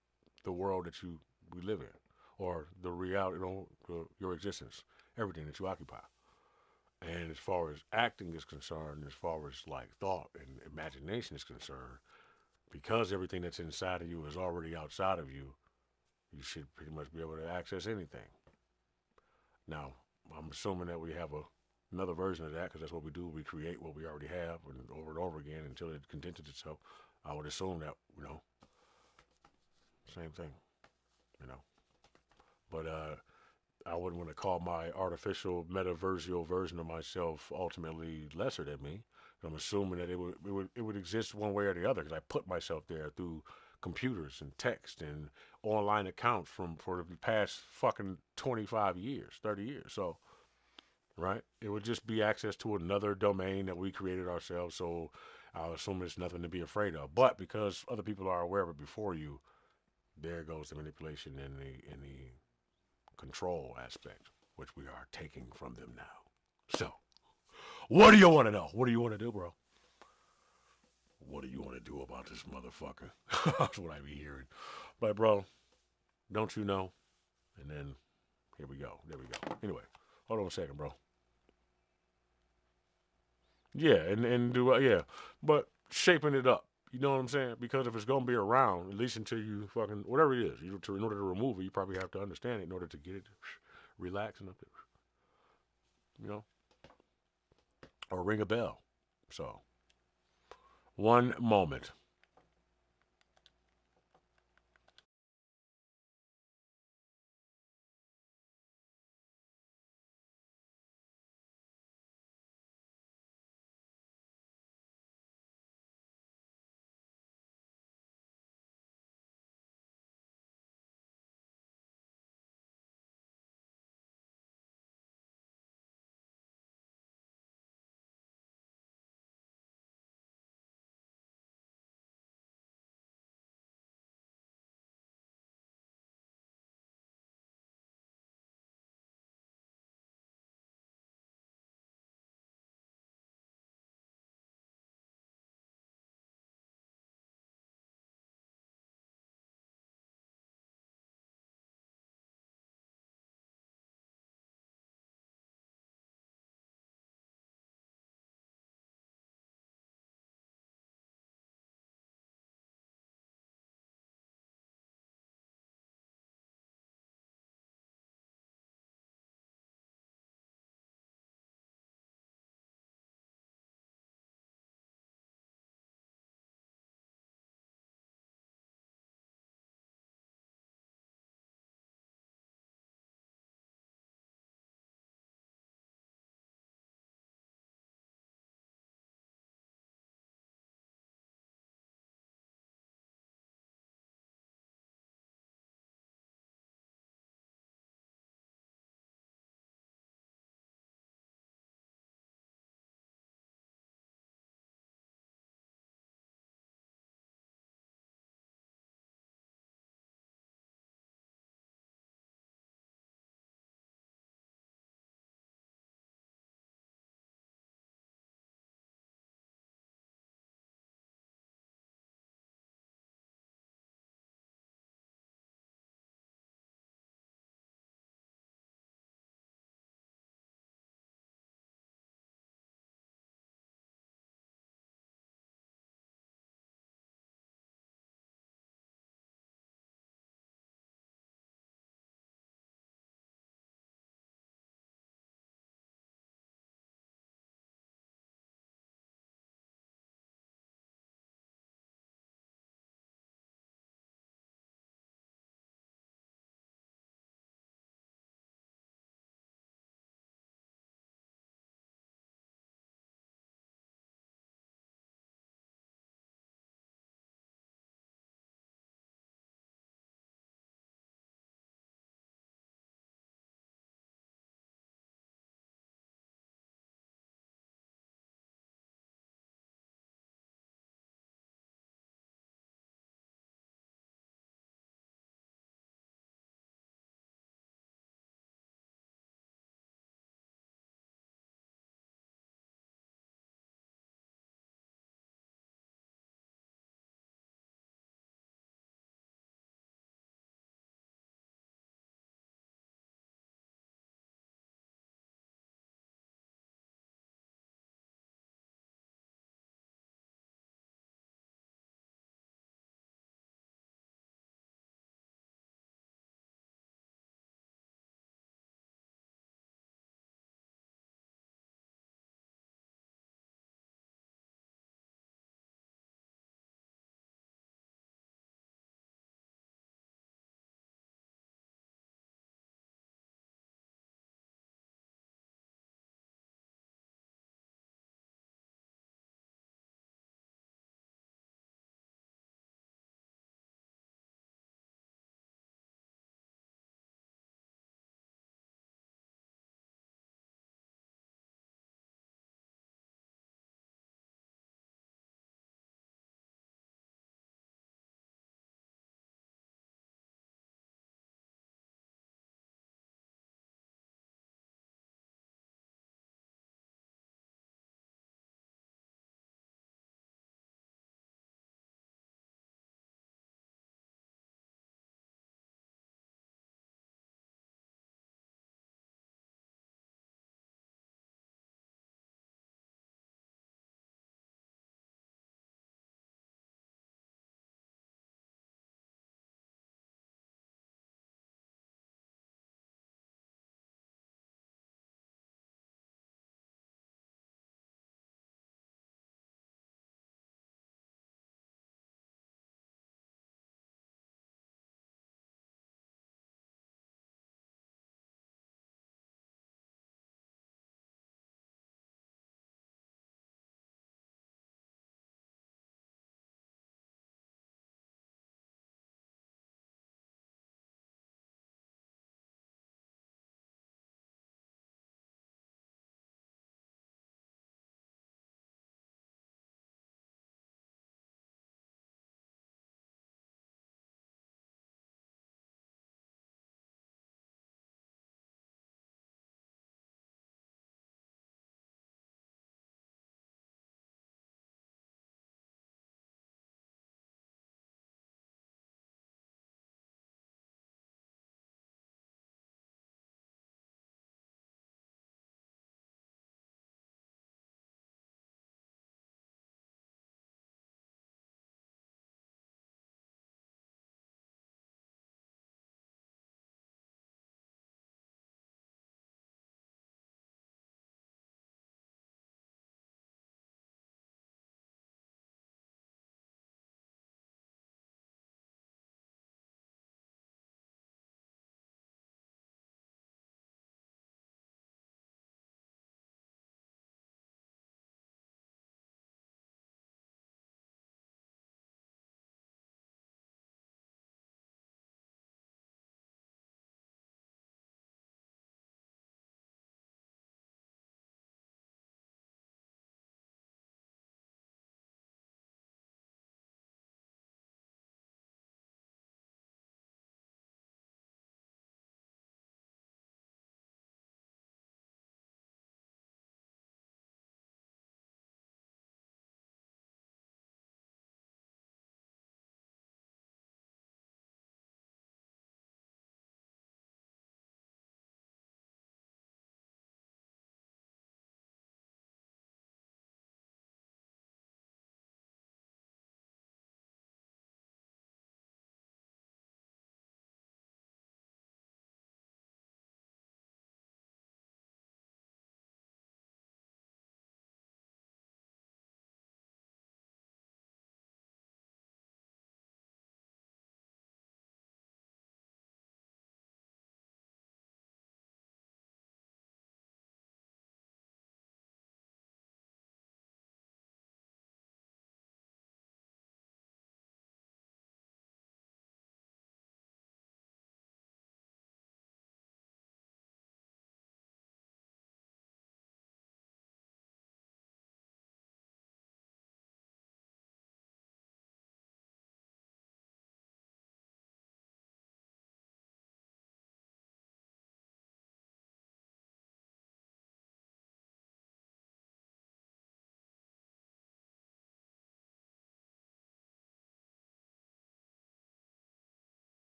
the world that you we live in, or the reality, you know, your existence, everything that you occupy. And as far as acting is concerned, as far as like thought and imagination is concerned, because everything that's inside of you is already outside of you, you should pretty much be able to access anything. Now, I'm assuming that we have another version of that because that's what we do. We create what we already have and over again until it condenses itself. I would assume that, you know, same thing, you know. But I wouldn't want to call my artificial metaversial version of myself ultimately lesser than me. I'm assuming that it would exist one way or the other because I put myself there through computers and text and online accounts from for the past fucking 25 years, 30 years. So, right, it would just be access to another domain that we created ourselves. So, I'll assume it's nothing to be afraid of. But because other people are aware of it before you, there goes the manipulation and the control aspect, which we are taking from them now. So, what do you want to know? What do you want to do, bro? What do you want to do about this motherfucker? That's what I be hearing. But, bro, don't you know? And then, here we go. There we go. Anyway, hold on a second, bro. Yeah, and do, yeah. But shaping it up. You know what I'm saying? Because if it's going to be around, at least until you fucking, whatever it is, in order to remove it, you probably have to understand it in order to get it relaxed enough to, you know, or ring a bell. So, one moment.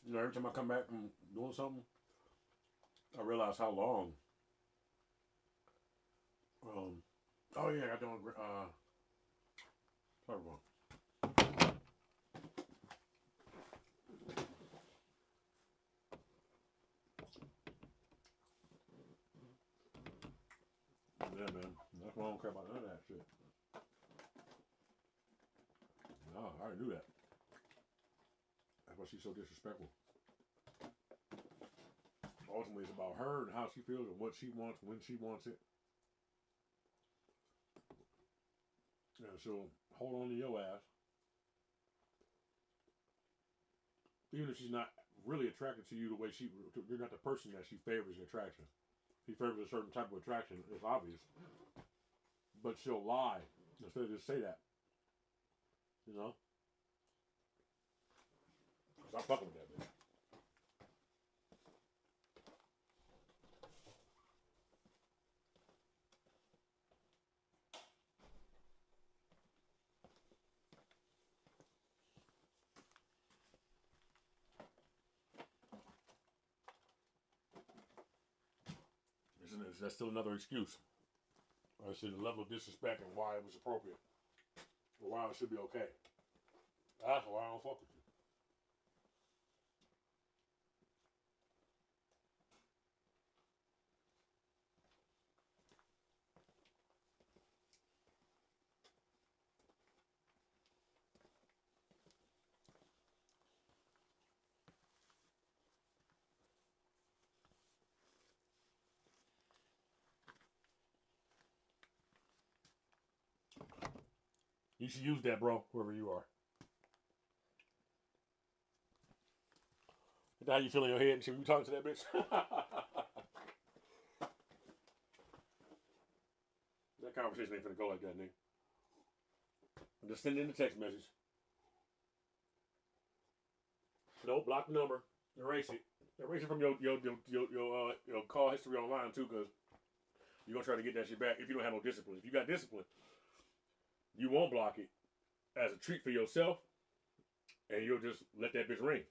You know, every time I come back from doing something, I realize how long. Oh yeah, I don't. Sorry, wrong. Yeah, man. That's why I don't care about none of that shit. No, I already knew that. That's why she's so disrespectful. Ultimately, it's about her and how she feels and what she wants when she wants it. And she'll hold on to your ass. Even if she's not really attracted to you the way you're not the person that she favors the attraction. She favors a certain type of attraction, it's obvious. But she'll lie instead of just say that. You know? Stop fucking with that bitch. That's still another excuse. I see the level of disrespect and why it was appropriate. Or why it should be okay. That's why I don't fuck with you. You should use that, bro, wherever you are. How you feel in your head and shit? You talking to that bitch? That conversation ain't finna go like that, nigga. Just send in the text message. No, block the number. Erase it. Erase it from your call history online too, because you're gonna try to get that shit back if you don't have no discipline. If you got discipline, you won't block it as a treat for yourself, and you'll just let that bitch ring.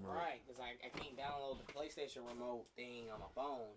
Right, because I can't download the PlayStation remote thing on my phone.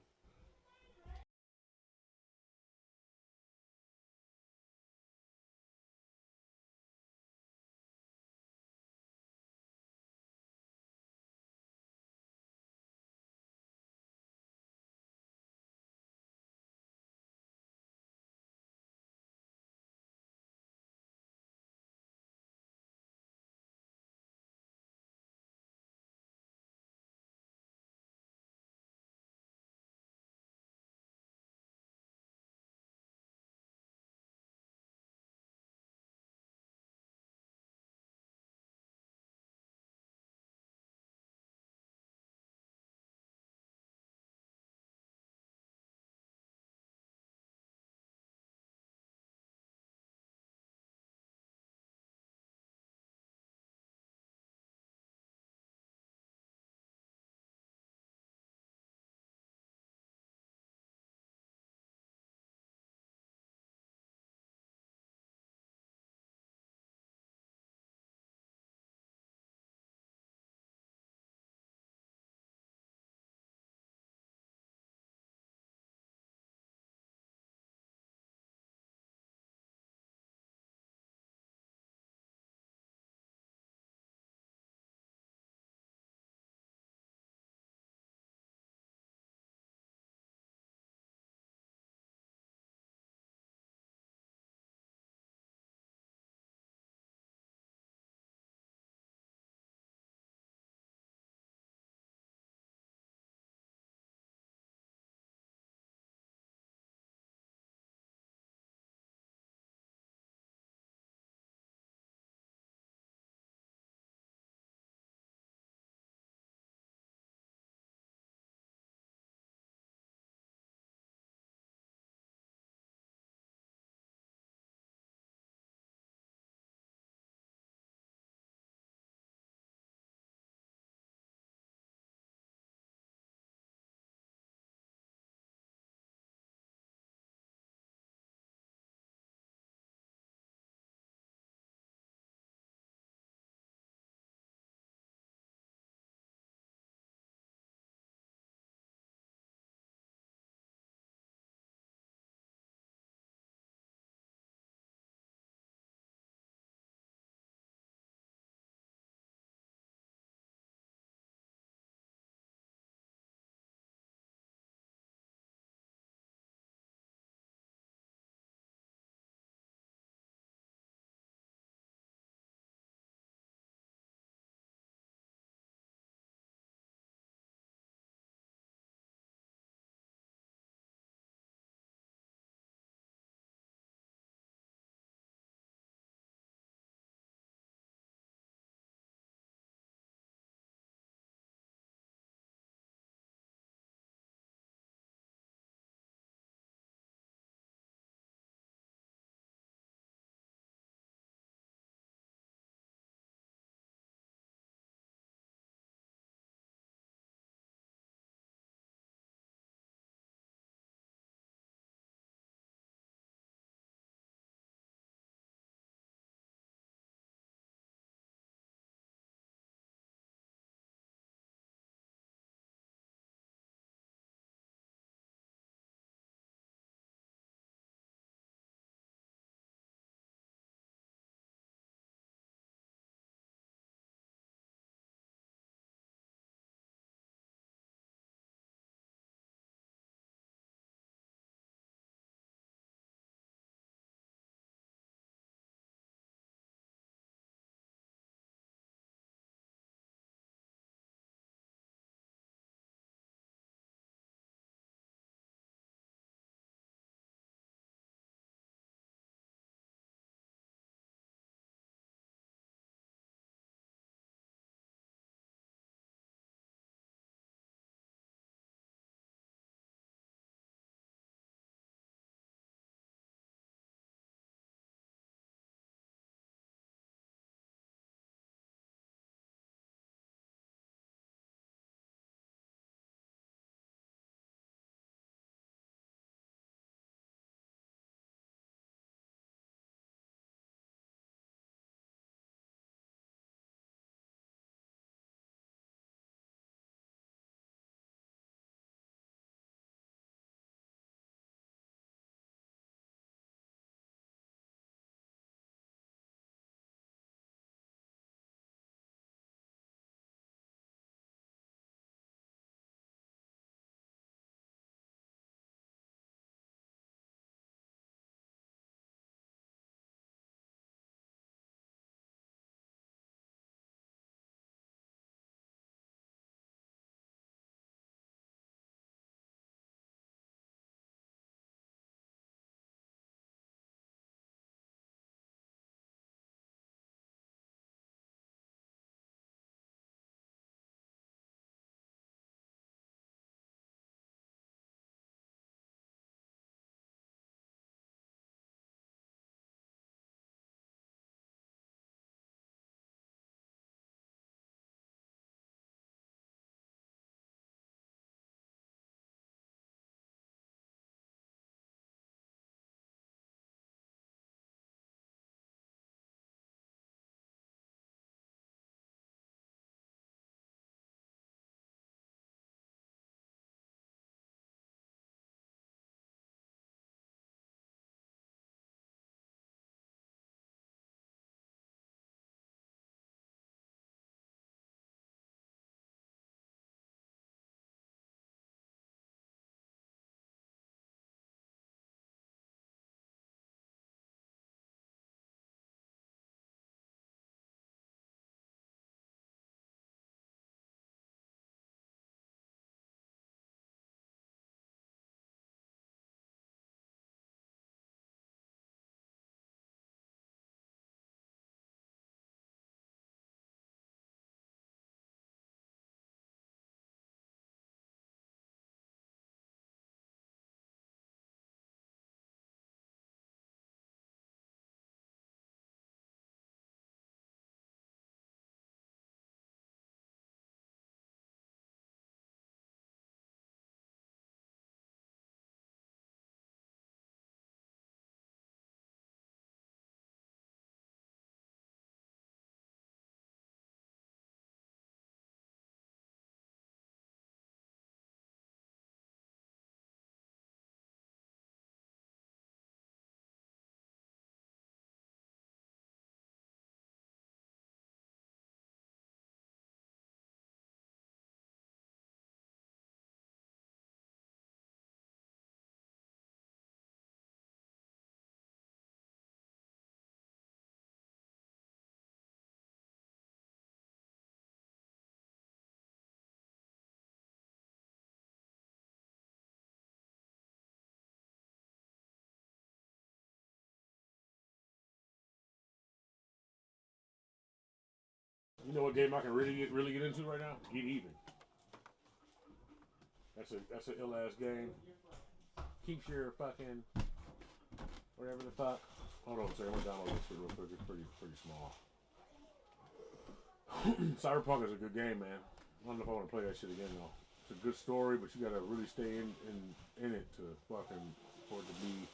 You know what game I can really get into right now? Get Even. That's an ill ass game. Keeps your fucking whatever the fuck. Hold on a second, I'm gonna download this shit real quick. It's pretty small. Cyberpunk is a good game, man. I don't know if I want to play that shit again though. It's a good story, but you gotta really stay in it to fucking for it to be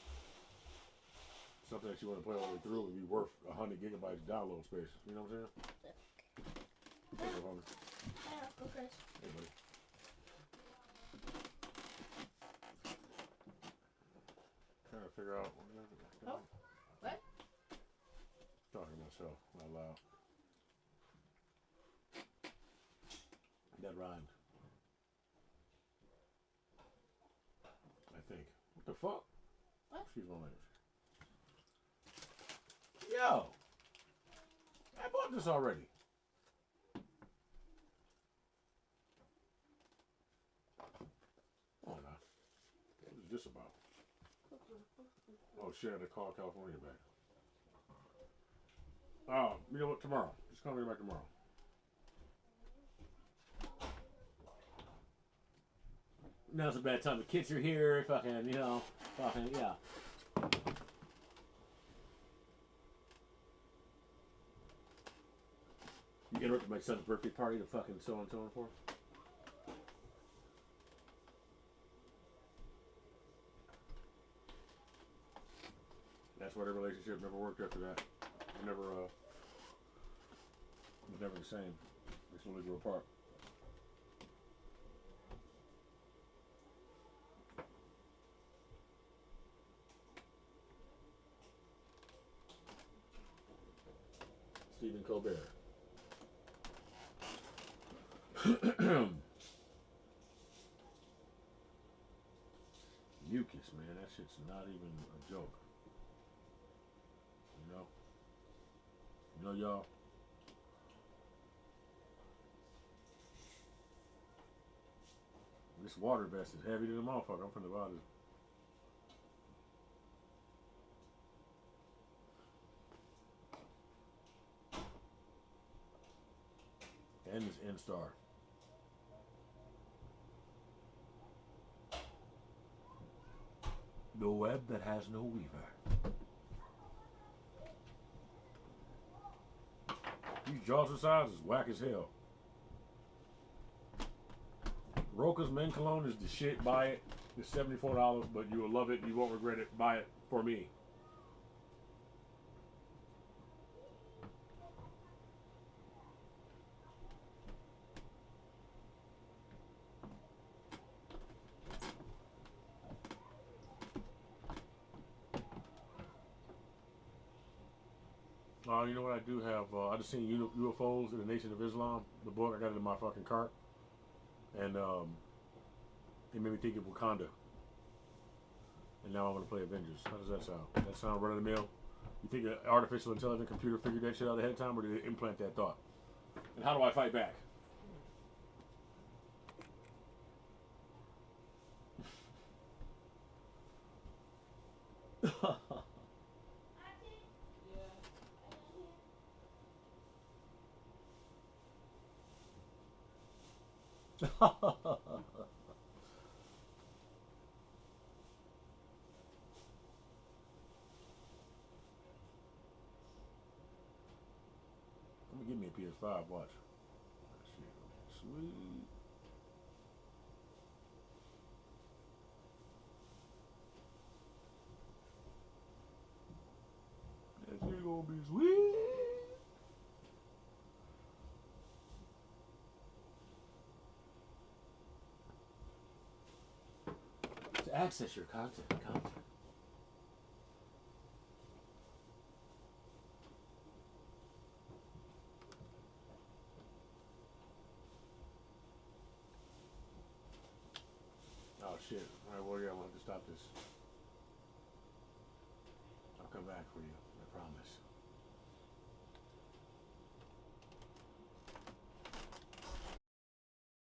something that you want to play all the way through and be worth 100 gigabytes download space. You know what I'm saying? Okay. Hey, buddy. Trying to figure out What? Talking to myself out loud. That rhymed. I think. What the fuck? What? Excuse my language. Yo! I bought this already. Hold on now. What is this about? Oh shit, I had to call California back. Oh, you know what? Tomorrow. Just call me back tomorrow. Now's a bad time. The kids are here. Fucking, you know. Fucking, yeah. You interrupted my son's birthday party to fucking so and for? That's why the relationship never worked after that. It never, it was never the same. They slowly grew apart. Stephen Colbert. Mucus, man, that shit's not even a joke. You know, y'all. This water vest is heavy than a motherfucker. I'm finna buy this. And this N-Star. The web that has no weaver. These jaws size is whack as hell. Roca's Men Cologne is the shit. Buy it. It's $74, but you will love it. You won't regret it. Buy it for me. You know what I do have? I just seen UFOs in the Nation of Islam. The book, I got it in my fucking cart. And it made me think of Wakanda. And now I want to play Avengers. How does that sound? Does that sound run of the mill? You think an artificial intelligent computer figured that shit out ahead of time, or did it implant that thought? And how do I fight back? Give me a PS5, watch. That shit sweet. That shit gonna be sweet. To access your content. Oh shit. Alright, well, yeah, I'm gonna have to stop this. I'll come back for you. I promise.